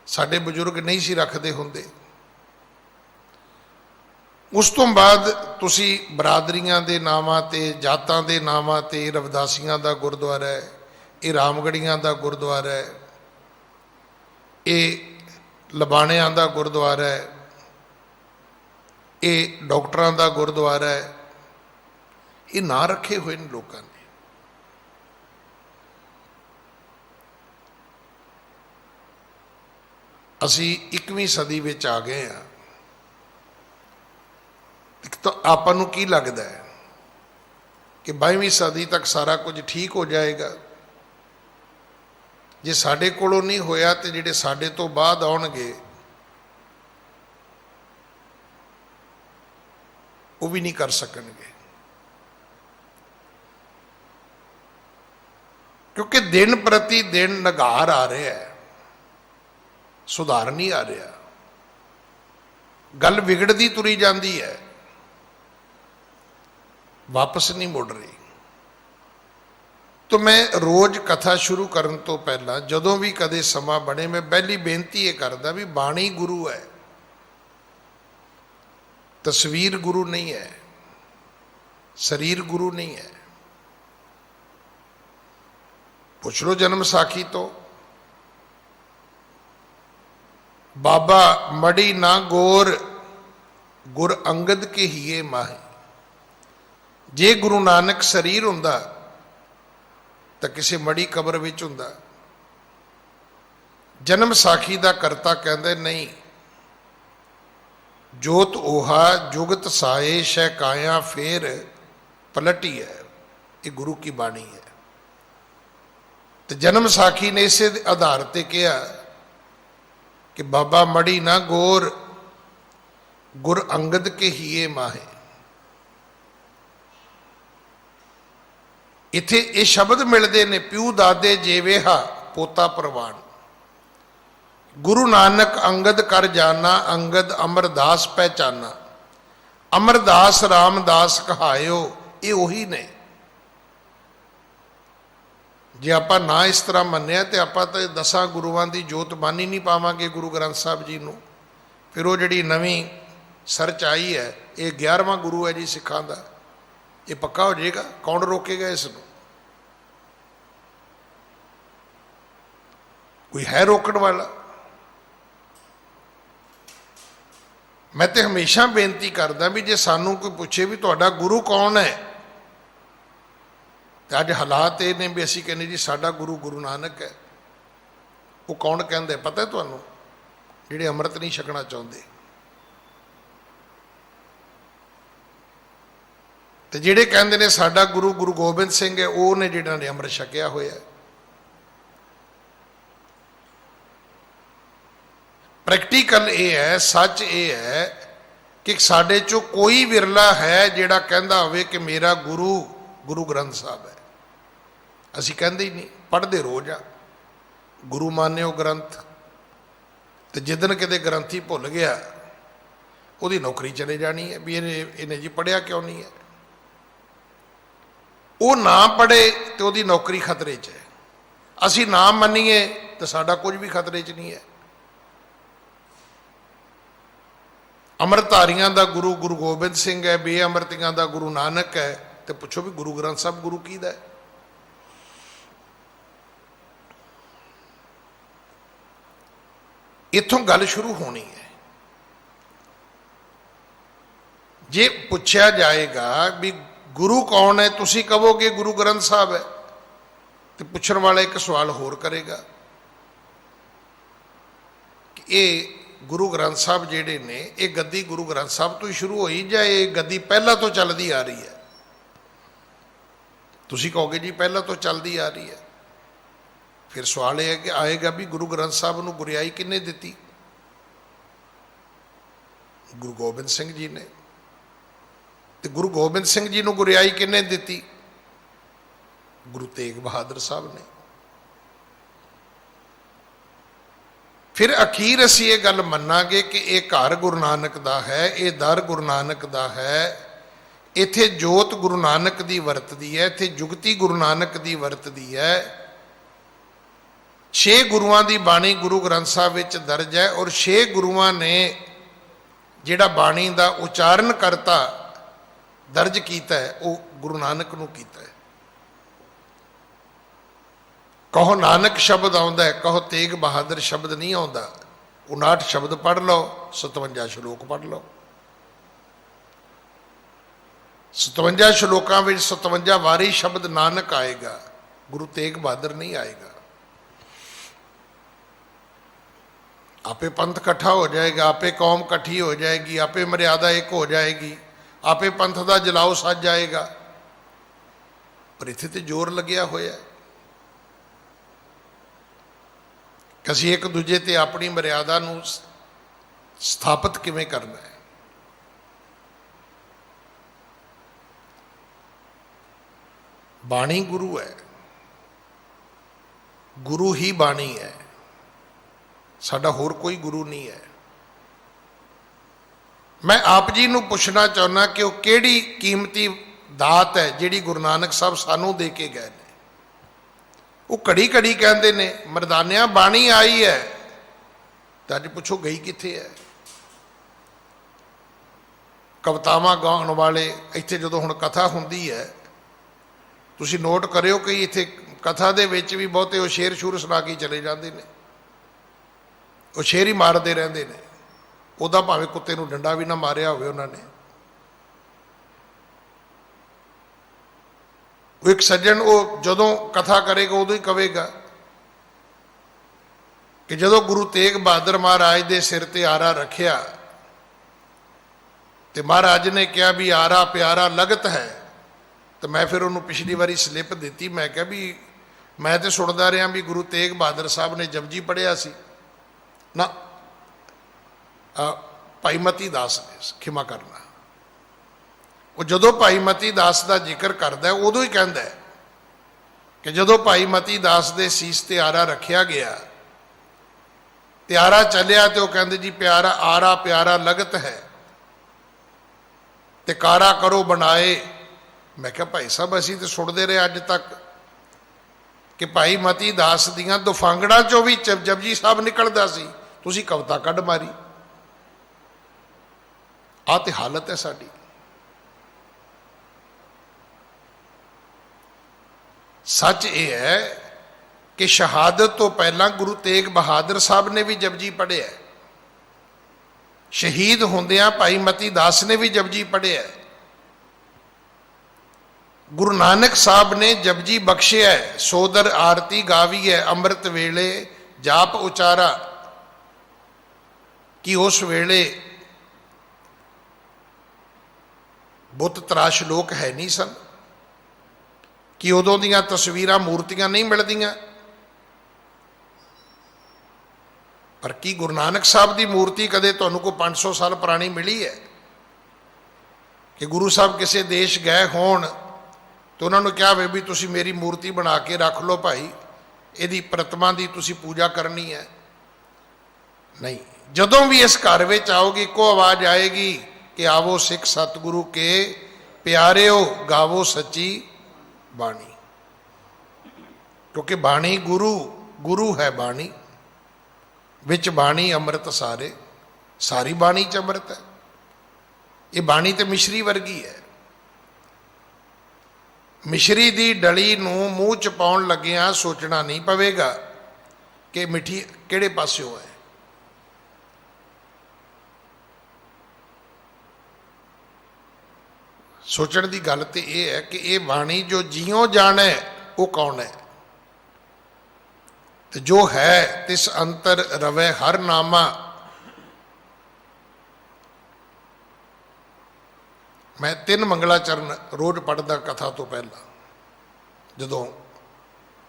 साडे बजुर्ग नहीं सी रखते हुंदे। उस तो बाद तुसी बरादरियां दे नावां ते, जातां दे नावां ते रविदासियां दा गुरुद्वारा है, ये रामगढ़ियां दा गुरुद्वारा है, ये लबाणियां दा गुरुद्वारा है, ये डॉक्टरां दा गुरुद्वारा है। ये ना रखे हुए ने लोगों ने। असी 21वीं सदी विच आ गए हैं। तो आपां नूं की लगदा है कि 22वीं सदी तक सारा कुछ ठीक हो जाएगा? जे साडे कोलों नहीं होया तो जिहड़े साडे तो बाद आउणगे वो भी नहीं कर सकणगे, क्योंकि दिन प्रति दिन नगार आ रहा है, सुधार नहीं आ रहा, गल विगड़ती तुरी जाती है, वापस नहीं मुड़ रही। तो मैं रोज कथा शुरू करन तो पहला जदों भी कदे समा बने, मैं पहली बेनती ये करदा भी बाणी गुरु है, तस्वीर गुरु नहीं है, शरीर गुरु नहीं है। पूछ लो जन्म साखी तो, बाबा मड़ी ना गोर गुर अंगद के हिए माहे। जे गुरु नानक शरीर हुंदा तो किसी मड़ी कबर विच हुंदा। जन्म साखी दा करता कहंदे नहीं, जोत ओहा जुगत साए शै काया फेर पलटी है। ये गुरु की बाणी है। तो जन्म साखी ने इसे आधार ते कहा कि बाबा मड़ी ना गोर गुर अंगद के हिए माहे। इथे ये शब्द मिलते ने, प्यू दादे जेवेहा पोता प्रवान। गुरु नानक अंगद कर जाना, अंगद अमरदास पहचाना। अमरदास रामदास कहायो, ये उही ने। जे आपां ना इस तरह मन्निया तो आपां तो 10 गुरुआं की जोत बन ही नहीं पावांगे गुरु ग्रंथ साहब जी नूं। फिर वो जिहड़ी नवीं सर्च आई है, ये 11वां गुरु है जी सिखां दा, ये पक्का हो जाएगा? कौन रोकेगा इसनूं? कोई है रोकण वाला? मैं तो हमेशा बेनती करदा भी जे सानू कोई पूछे भी तुहाडा गुरु कौन है, तो अज हालात ये ने भी असीं कहने जी साडा गुरु गुरु नानक है। वो कौन कहंदे पता है तुहानू? जिहड़े अमृत नहीं छकना चाहुंदे। ते जिहड़े कहंदे ने साडा गुरु गुरु गोबिंद सिंह है, वो ने जिन्हां ने अमृत छकिया होया है। प्रैक्टिकल ये है, सच ये है कि साडे चो कोई विरला है जिहड़ा कहंदा होवे कि मेरा गुरु गुरु ग्रंथ साहब है। असीं कहंदे ही नहीं, पढ़दे रोज आ, गुरु मान्यो ग्रंथ। तो जिदन किते ग्रंथी भुल गया, उहदी नौकरी चले जानी है भी इन्हें जी पढ़िया क्यों नहीं है। वो ना पढ़े तो उहदी नौकरी खतरे च है। असीं ना मन्नीए तो साडा कुछ भी खतरे च नहीं है। अमृतधारियां दा गुरु गुरु गोबिंद सिंह है, बेअमृतियां दा गुरु नानक है। तो पुछो भी गुरु ग्रंथ साहब गुरु किहदा है? इत्थों गल शुरू होनी है। ਜੇ ਪੁੱਛਿਆ ਜਾਏਗਾ ਵੀ ਗੁਰੂ ਕੌਣ ਹੈ, ਤੁਸੀਂ ਕਹੋਗੇ ਗੁਰੂ ਗ੍ਰੰਥ ਸਾਹਿਬ ਹੈ, ਤੇ ਪੁੱਛਣ ਵਾਲਾ ਇੱਕ ਸਵਾਲ ਹੋਰ ਕਰੇਗਾ ਕਿ ਇਹ ਗੁਰੂ ਗ੍ਰੰਥ ਸਾਹਿਬ ਜਿਹੜੇ ਨੇ, ਇਹ ਗੱਦੀ ਗੁਰੂ ਗ੍ਰੰਥ ਸਾਹਿਬ ਤੋਂ ਹੀ ਸ਼ੁਰੂ ਹੋਈ ਜਾਂ ਇਹ ਗੱਦੀ ਪਹਿਲਾਂ ਤੋਂ ਚੱਲਦੀ ਆ ਰਹੀ ਹੈ? ਤੁਸੀਂ ਕਹੋਗੇ ਜੀ ਪਹਿਲਾਂ ਤੋਂ ਚੱਲਦੀ ਆ ਰਹੀ ਹੈ। ਫਿਰ ਸਵਾਲ ਇਹ ਹੈ ਕਿ ਆਏਗਾ ਵੀ ਗੁਰੂ ਗ੍ਰੰਥ ਸਾਹਿਬ ਨੂੰ ਗੁਰਿਆਈ ਕਿਹਨੇ ਦਿੱਤੀ? ਗੁਰੂ ਗੋਬਿੰਦ ਸਿੰਘ ਜੀ ਨੇ। ਤੇ ਗੁਰੂ ਗੋਬਿੰਦ ਸਿੰਘ ਜੀ ਨੂੰ ਗੁਰਿਆਈ ਕਿਹਨੇ ਦਿੱਤੀ? ਗੁਰੂ ਤੇਗ ਬਹਾਦਰ ਸਾਹਿਬ ਨੇ। ਫਿਰ ਅਖੀਰ ਅਸੀਂ ਇਹ ਗੱਲ ਮੰਨਾਂਗੇ ਕਿ ਇਹ ਘਰ ਗੁਰੂ ਨਾਨਕ ਦਾ ਹੈ, ਇਹ ਦਰ ਗੁਰੂ ਨਾਨਕ ਦਾ ਹੈ, ਇੱਥੇ ਜੋਤ ਗੁਰੂ ਨਾਨਕ ਦੀ ਵਰਤਦੀ ਹੈ, ਇੱਥੇ ਜੁਗਤੀ ਗੁਰੂ ਨਾਨਕ ਦੀ ਵਰਤਦੀ ਹੈ। 6 ਗੁਰੂਆਂ ਦੀ ਬਾਣੀ ਗੁਰੂ ਗ੍ਰੰਥ ਸਾਹਿਬ ਵਿੱਚ ਦਰਜ ਹੈ, ਔਰ 6 ਗੁਰੂਆਂ ਨੇ ਜਿਹੜਾ ਬਾਣੀ ਦਾ ਉਚਾਰਨ ਕਰਤਾ ਦਰਜ ਕੀਤਾ ਹੈ, ਉਹ ਗੁਰੂ ਨਾਨਕ ਨੂੰ ਕੀਤਾ ਹੈ। ਕਹੋ ਨਾਨਕ ਸ਼ਬਦ ਆਉਂਦਾ ਹੈ, ਕਹੋ ਤੇਗ ਬਹਾਦਰ ਸ਼ਬਦ ਨਹੀਂ ਆਉਂਦਾ। 59 ਸ਼ਬਦ ਪੜ੍ਹ ਲਓ, 57 ਸ਼ਲੋਕ ਪੜ੍ਹ ਲਓ। 57 ਸ਼ਲੋਕਾਂ ਵਿੱਚ 57 ਵਾਰੀ ਸ਼ਬਦ ਨਾਨਕ ਆਏਗਾ, ਗੁਰੂ ਤੇਗ ਬਹਾਦਰ ਨਹੀਂ ਆਏਗਾ। ਆਪੇ ਪੰਥ ਇਕੱਠਾ ਹੋ ਜਾਏਗਾ, ਆਪੇ ਕੌਮ ਇਕੱਠੀ ਹੋ ਜਾਏਗੀ, ਆਪੇ ਮਰਿਆਦਾ ਇੱਕ ਹੋ ਜਾਏਗੀ, ਆਪੇ ਪੰਥ ਦਾ ਜਲਾਓ ਸੱਜ ਜਾਏਗਾ। ਪਰ ਇੱਥੇ ਤੇ ਜ਼ੋਰ ਲੱਗਿਆ ਹੋਇਆ ਹੈ ਕਿ ਅਸੀਂ ਇੱਕ ਦੂਜੇ ਤੇ ਆਪਣੀ ਮਰਿਆਦਾ ਨੂੰ ਸਥਾਪਿਤ ਕਿਵੇਂ ਕਰਨਾ ਹੈ। ਬਾਣੀ ਗੁਰੂ ਹੈ, ਗੁਰੂ ਹੀ ਬਾਣੀ ਹੈ, ਸਾਡਾ ਹੋਰ ਕੋਈ ਗੁਰੂ ਨਹੀਂ ਹੈ। ਮੈਂ ਆਪ ਜੀ ਨੂੰ ਪੁੱਛਣਾ ਚਾਹੁੰਦਾ ਕਿ ਉਹ ਕਿਹੜੀ ਕੀਮਤੀ ਦਾਤ ਹੈ ਜਿਹੜੀ ਗੁਰੂ ਨਾਨਕ ਸਾਹਿਬ ਸਾਨੂੰ ਦੇ ਕੇ ਗਏ ਨੇ। ਉਹ ਘੜੀ ਘੜੀ ਕਹਿੰਦੇ ਨੇ ਮਰਦਾਨਿਆਂ ਬਾਣੀ ਆਈ ਹੈ, ਤਾਂ ਅੱਜ ਪੁੱਛੋ ਗਈ ਕਿੱਥੇ ਹੈ? ਕਵਿਤਾਵਾਂ ਗਾਉਣ ਵਾਲੇ ਇੱਥੇ ਜਦੋਂ ਹੁਣ ਕਥਾ ਹੁੰਦੀ ਹੈ, ਤੁਸੀਂ ਨੋਟ ਕਰਿਓ ਕਿ ਇੱਥੇ ਕਥਾ ਦੇ ਵਿੱਚ ਵੀ ਬਹੁਤੇ ਉਹ ਸ਼ੇਰ ਸ਼ੂਰ ਸੁਣਾ ਕੇ ਚਲੇ ਜਾਂਦੇ ਨੇ, ਉਹ ਸ਼ੇਰ ਹੀ ਮਾਰਦੇ ਰਹਿੰਦੇ ਨੇ। ਉਹਦਾ ਭਾਵੇਂ ਕੁੱਤੇ ਨੂੰ ਡੰਡਾ ਵੀ ਨਾ ਮਾਰਿਆ ਹੋਵੇ ਉਹਨਾਂ ਨੇ। ਉਹ ਇੱਕ ਸੱਜਣ ਉਹ ਜਦੋਂ ਕਥਾ ਕਰੇਗਾ ਉਦੋਂ ਹੀ ਕਹੇਗਾ ਕਿ ਜਦੋਂ ਗੁਰੂ ਤੇਗ ਬਹਾਦਰ ਮਹਾਰਾਜ ਦੇ ਸਿਰ ਤੇ ਆਰਾ ਰੱਖਿਆ ਤੇ ਮਹਾਰਾਜ ਨੇ ਕਿਹਾ ਵੀ ਆਰਾ ਪਿਆਰਾ ਲਗਤ ਹੈ, ਤੇ ਮੈਂ ਫਿਰ ਉਹਨੂੰ ਪਿਛਲੀ ਵਾਰੀ ਸਲਿੱਪ ਦਿੱਤੀ। ਮੈਂ ਕਿਹਾ ਵੀ ਮੈਂ ਤੇ ਸੁਣਦਾ ਰਿਹਾ ਵੀ ਗੁਰੂ ਤੇਗ ਬਹਾਦਰ ਸਾਹਿਬ ਨੇ ਜਪਜੀ ਪੜ੍ਹਿਆ ਸੀ ਨਾ, ਭਾਈ ਮਤੀ ਦਾਸ ਨੇ, ਖਿਮਾ ਕਰਨਾ। ਉਹ ਜਦੋਂ ਭਾਈ ਮਤੀ ਦਾਸ ਦਾ ਜ਼ਿਕਰ ਕਰਦਾ ਉਦੋਂ ਹੀ ਕਹਿੰਦਾ ਕਿ ਜਦੋਂ ਭਾਈ ਮਤੀ ਦਾਸ ਦੇ ਸੀਸ ਤੇ ਆਰਾ ਰੱਖਿਆ ਗਿਆ ਤੇ ਆਰਾ ਚੱਲਿਆ ਤੇ ਉਹ ਕਹਿੰਦੇ ਜੀ ਪਿਆਰਾ ਆਰਾ ਪਿਆਰਾ ਲਗਤ ਹੈ ਤੇ ਕਾਰਾ ਕਰੋ ਬਣਾਏ। ਮੈਂ ਕਿਹਾ ਭਾਈ ਸਾਹਿਬ ਅਸੀਂ ਤੇ ਸੁਣਦੇ ਰਹੇ ਅੱਜ ਤੱਕ ਕਿ ਭਾਈ ਮਤੀ ਦਾਸ ਦੀਆਂ ਦੁਫਾਂਗੜਾਂ ਚੋਂ ਵੀ ਜਪਜੀ ਸਾਹਿਬ ਨਿਕਲਦਾ ਸੀ, ਤੁਸੀਂ ਕਵਿਤਾ ਕੱਢ ਮਾਰੀ। ਆਹ ਤੇ ਹਾਲਤ ਹੈ ਸਾਡੀ। ਸੱਚ ਇਹ ਹੈ ਕਿ ਸ਼ਹਾਦਤ ਤੋਂ ਪਹਿਲਾਂ ਗੁਰੂ ਤੇਗ ਬਹਾਦਰ ਸਾਹਿਬ ਨੇ ਵੀ ਜਪਜੀ ਪੜ੍ਹਿਆ, ਸ਼ਹੀਦ ਹੁੰਦਿਆਂ ਭਾਈ ਮਤੀ ਦਾਸ ਨੇ ਵੀ ਜਪਜੀ ਪੜ੍ਹਿਆ, ਗੁਰੂ ਨਾਨਕ ਸਾਹਿਬ ਨੇ ਜਪਜੀ ਬਖਸ਼ਿਆ, ਸੋਦਰ ਆਰਤੀ ਗਾਵੀ ਹੈ ਅੰਮ੍ਰਿਤ ਵੇਲੇ ਜਾਪ ਉਚਾਰਾ। ਕਿ ਉਸ ਵੇਲੇ ਬੁੱਤ ਤਰਾਸ਼ ਲੋਕ ਹੈ ਨਹੀਂ ਸਨ, ਕਿ ਉਦੋਂ ਦੀਆਂ ਤਸਵੀਰਾਂ ਮੂਰਤੀਆਂ ਨਹੀਂ ਮਿਲਦੀਆਂ। ਪਰ ਕੀ ਗੁਰੂ ਨਾਨਕ ਸਾਹਿਬ ਦੀ ਮੂਰਤੀ ਕਦੇ ਤੁਹਾਨੂੰ ਕੋਈ 500 ਸਾਲ ਪੁਰਾਣੀ ਮਿਲੀ ਹੈ? ਕਿ ਗੁਰੂ ਸਾਹਿਬ ਕਿਸੇ ਦੇਸ਼ ਗਏ ਹੋਣ ਤੇ ਉਹਨਾਂ ਨੂੰ ਕਿਹਾ ਹੋਵੇ ਵੀ ਤੁਸੀਂ ਮੇਰੀ ਮੂਰਤੀ ਬਣਾ ਕੇ ਰੱਖ ਲਓ ਭਾਈ, ਇਹਦੀ ਪ੍ਰਤਿਮਾ ਦੀ ਤੁਸੀਂ ਪੂਜਾ ਕਰਨੀ ਹੈ? ਨਹੀਂ। ਜਦੋਂ ਵੀ ਇਸ ਘਰ ਵਿੱਚ ਆਓਗੀ ਇੱਕੋ ਆਵਾਜ਼ ਆਏਗੀ ਕਿ ਆਵੋ ਸਿੱਖ ਸਤਿਗੁਰੂ ਕੇ ਪਿਆਰਿਓ ਗਾਵੋ ਸੱਚੀ ਬਾਣੀ। ਕਿਉਂਕਿ ਬਾਣੀ ਗੁਰੂ ਹੈ ਬਾਣੀ, ਵਿੱਚ ਬਾਣੀ ਅੰਮ੍ਰਿਤ ਸਾਰੇ, ਸਾਰੀ ਬਾਣੀ 'ਚ ਅੰਮ੍ਰਿਤ ਹੈ। ਇਹ ਬਾਣੀ ਤੇ ਮਿਸ਼ਰੀ ਵਰਗੀ ਹੈ। ਮਿਸ਼ਰੀ ਦੀ ਡਲੀ ਨੂੰ ਮੂੰਹ 'ਚ ਪਾਉਣ ਲੱਗਿਆਂ ਸੋਚਣਾ ਨਹੀਂ ਪਵੇਗਾ ਕਿ ਮਿੱਠੀ ਕਿਹੜੇ ਪਾਸਿਓਂ ਹੈ। ਸੋਚਣ ਦੀ ਗੱਲ ਤੇ ਇਹ ਹੈ ਕਿ ਇਹ ਬਾਣੀ ਜੋ ਜਿਉਂ ਜਾਣੈ ਉਹ ਕੌਣ ਹੈ, ਤੇ ਜੋ ਹੈ ਤਿਸ ਅੰਤਰ ਰਵੈ ਹਰ ਨਾਮਾ। ਮੈਂ 3 ਮੰਗਲਾਚਰਨ ਰੋਜ਼ ਪੜ੍ਹਦਾ ਕਥਾ ਤੋਂ ਪਹਿਲਾਂ, ਜਦੋਂ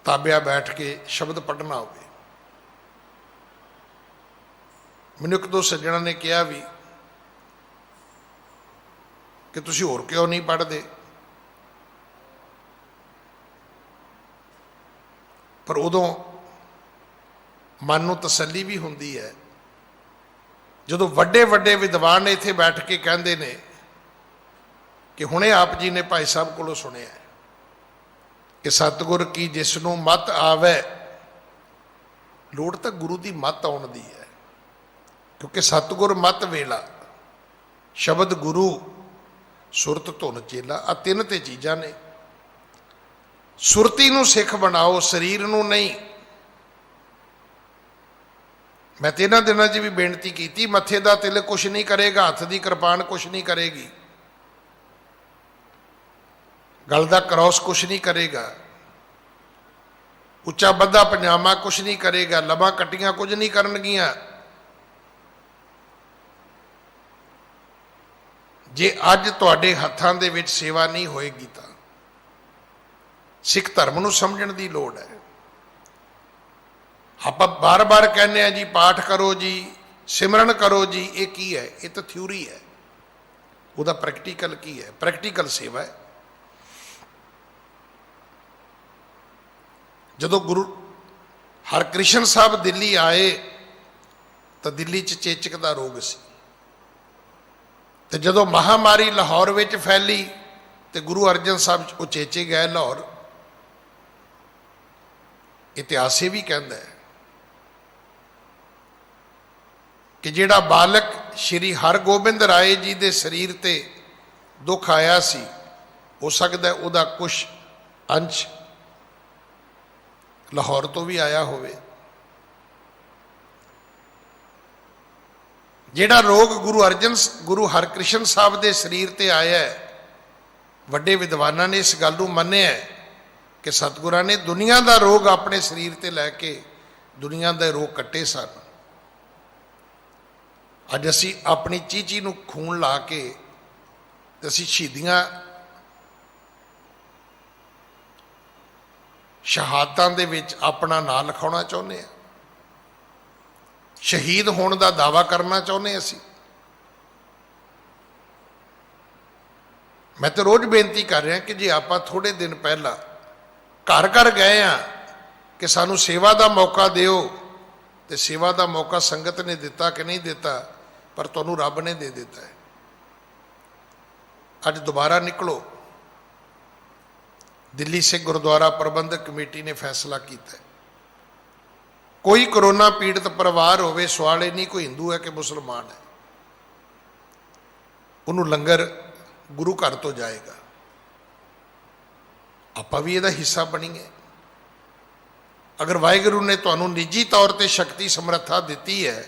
ਤਾਬਿਆ ਬੈਠ ਕੇ ਸ਼ਬਦ ਪੜ੍ਹਨਾ ਹੋਵੇ। ਮੈਨੂੰ ਇੱਕ ਦੋ ਸੱਜਣਾ ਨੇ ਕਿਹਾ ਵੀ ਕਿ ਤੁਸੀਂ ਹੋਰ ਕਿਉਂ ਨਹੀਂ ਪੜ੍ਹਦੇ, ਪਰ ਉਦੋਂ ਮਨ ਨੂੰ ਤਸੱਲੀ ਵੀ ਹੁੰਦੀ ਹੈ ਜਦੋਂ ਵੱਡੇ ਵੱਡੇ ਵਿਦਵਾਨ ਇੱਥੇ ਬੈਠ ਕੇ ਕਹਿੰਦੇ ਨੇ ਕਿ ਹੁਣੇ ਆਪ ਜੀ ਨੇ ਭਾਈ ਸਾਹਿਬ ਕੋਲੋਂ ਸੁਣਿਆ ਕਿ ਸਤਿਗੁਰ ਕੀ ਜਿਸ ਨੂੰ ਮਤ ਆਵੇ। ਲੋੜ ਤਾਂ ਗੁਰੂ ਦੀ ਮਤ ਆਉਣ ਦੀ ਹੈ, ਕਿਉਂਕਿ ਸਤਿਗੁਰ ਮਤ ਵੇਲਾ, ਸ਼ਬਦ ਗੁਰੂ, ਸੁਰਤ ਧੁਨ ਚੇਲਾ, ਆ 3 ਤੇ ਚੀਜ਼ਾਂ ਨੇ। ਸੁਰਤੀ ਨੂੰ ਸਿੱਖ ਬਣਾਓ, ਸਰੀਰ ਨੂੰ ਨਹੀਂ। ਮੈਂ 3 ਦਿਨਾਂ 'ਚ ਵੀ ਬੇਨਤੀ ਕੀਤੀ, ਮੱਥੇ ਦਾ ਤਿਲ ਕੁਛ ਨਹੀਂ ਕਰੇਗਾ, ਹੱਥ ਦੀ ਕਿਰਪਾਨ ਕੁਛ ਨਹੀਂ ਕਰੇਗੀ, ਗਲ ਦਾ ਕਰੌਸ ਕੁਛ ਨਹੀਂ ਕਰੇਗਾ, ਉੱਚਾ ਬੱਧਾ ਪਜਾਮਾ ਕੁਛ ਨਹੀਂ ਕਰੇਗਾ, ਲਬਾਂ ਕੱਟੀਆਂ ਕੁਝ ਨਹੀਂ ਕਰਨਗੀਆਂ। ਜੇ ਅੱਜ ਤੁਹਾਡੇ ਹੱਥਾਂ ਦੇ ਵਿੱਚ ਸੇਵਾ ਨਹੀਂ ਹੋਏਗੀ ਤਾਂ ਸਿੱਖ ਧਰਮ ਨੂੰ ਸਮਝਣ ਦੀ ਲੋੜ ਹੈ। ਆਪਾਂ ਬਾਰ-ਬਾਰ ਕਹਿੰਦੇ ਆ ਜੀ ਪਾਠ ਕਰੋ ਜੀ, ਸਿਮਰਨ ਕਰੋ ਜੀ, ਇਹ ਕੀ ਹੈ? ਇਹ ਤਾਂ ਥਿਊਰੀ ਹੈ। ਉਹਦਾ ਪ੍ਰੈਕਟੀਕਲ ਕੀ ਹੈ? ਪ੍ਰੈਕਟੀਕਲ ਸੇਵਾ ਹੈ। ਜਦੋਂ ਗੁਰੂ ਹਰਕ੍ਰਿਸ਼ਨ ਸਾਹਿਬ ਦਿੱਲੀ ਆਏ ਤਾਂ ਦਿੱਲੀ 'ਚ ਚੇਚਕ ਦਾ ਰੋਗ ਸੀ, ਤੇ ਜਦੋਂ ਮਹਾਮਾਰੀ ਲਾਹੌਰ ਵਿੱਚ ਫੈਲੀ ਤੇ ਗੁਰੂ ਅਰਜਨ ਸਾਹਿਬ ਉਹ ਚੇਚੇ ਗਏ ਲਾਹੌਰ। ਇਤਿਹਾਸ ਇਹ ਵੀ ਕਹਿੰਦਾ ਹੈ ਕਿ ਜਿਹੜਾ ਬਾਲਕ ਸ਼੍ਰੀ ਹਰਗੋਬਿੰਦ ਰਾਏ ਜੀ ਦੇ ਸਰੀਰ ਤੇ ਦੁੱਖ ਆਇਆ ਸੀ, ਹੋ ਸਕਦਾ ਉਹਦਾ ਕੁਛ ਅੰਸ਼ ਲਾਹੌਰ ਤੋਂ ਵੀ ਆਇਆ ਹੋਵੇ। ਜਿਹੜਾ ਰੋਗ ਗੁਰੂ ਹਰਕ੍ਰਿਸ਼ਨ ਸਾਹਿਬ ਦੇ ਸਰੀਰ ਤੇ ਆਇਆ ਹੈ, ਵੱਡੇ ਵਿਦਵਾਨਾਂ ਨੇ ਇਸ ਗੱਲ ਨੂੰ ਮੰਨਿਆ ਕਿ ਸਤਿਗੁਰਾਂ ਨੇ ਦੁਨੀਆ ਦਾ ਰੋਗ ਆਪਣੇ ਸਰੀਰ ਤੇ ਲੈ ਕੇ ਦੁਨੀਆ ਦੇ ਰੋਗ ਕੱਟੇ ਸਨ। ਅੱਜ ਅਸੀਂ ਆਪਣੀ ਚੀਚੀ ਨੂੰ ਖੂਨ ਲਾ ਕੇ ਤੇ ਅਸੀਂ ਸ਼ਹੀਦੀਆਂ ਸ਼ਹਾਦਤਾਂ ਦੇ ਵਿੱਚ ਆਪਣਾ ਨਾਂ ਲਿਖਾਉਣਾ ਚਾਹੁੰਦੇ ਹਾਂ, ਸ਼ਹੀਦ ਹੋਣ ਦਾ ਦਾਅਵਾ ਕਰਨਾ ਚਾਹੁੰਦੇ ਅਸੀਂ। ਮੈਂ ਤਾਂ ਰੋਜ਼ ਬੇਨਤੀ ਕਰ ਰਿਹਾ ਕਿ ਜੇ ਆਪਾਂ ਥੋੜੇ ਦਿਨ ਪਹਿਲਾਂ ਘਰ ਘਰ ਗਏ ਆ ਕਿ ਸਾਨੂੰ ਸੇਵਾ ਦਾ ਮੌਕਾ ਦਿਓ, ਤੇ ਸੇਵਾ ਦਾ ਮੌਕਾ ਸੰਗਤ ਨੇ ਦਿੱਤਾ ਕਿ ਨਹੀਂ ਦਿੱਤਾ, ਪਰ ਤੁਹਾਨੂੰ ਰੱਬ ਨੇ ਦੇ ਦਿੱਤਾ ਹੈ। ਅੱਜ ਦੁਬਾਰਾ ਨਿਕਲੋ। ਦਿੱਲੀ ਸਿੱਖ ਗੁਰਦੁਆਰਾ ਪ੍ਰਬੰਧਕ ਕਮੇਟੀ ਨੇ ਫੈਸਲਾ ਕੀਤਾ, ਕੋਈ ਕਰੋਨਾ ਪੀੜਤ ਪਰਿਵਾਰ ਹੋਵੇ, ਸਵਾਲ ਇਹ ਨਹੀਂ ਕੋਈ ਹਿੰਦੂ ਹੈ ਕਿ ਮੁਸਲਮਾਨ ਹੈ, ਉਹਨੂੰ ਲੰਗਰ ਗੁਰੂ ਘਰ ਤੋਂ ਜਾਏਗਾ। ਆਪਾਂ ਵੀ ਇਹਦਾ ਹਿੱਸਾ ਬਣੀਏ। ਅਗਰ ਵਾਹਿਗੁਰੂ ਨੇ ਤੁਹਾਨੂੰ ਨਿੱਜੀ ਤੌਰ ਤੇ ਸ਼ਕਤੀ ਸਮਰੱਥਾ ਦਿੱਤੀ ਹੈ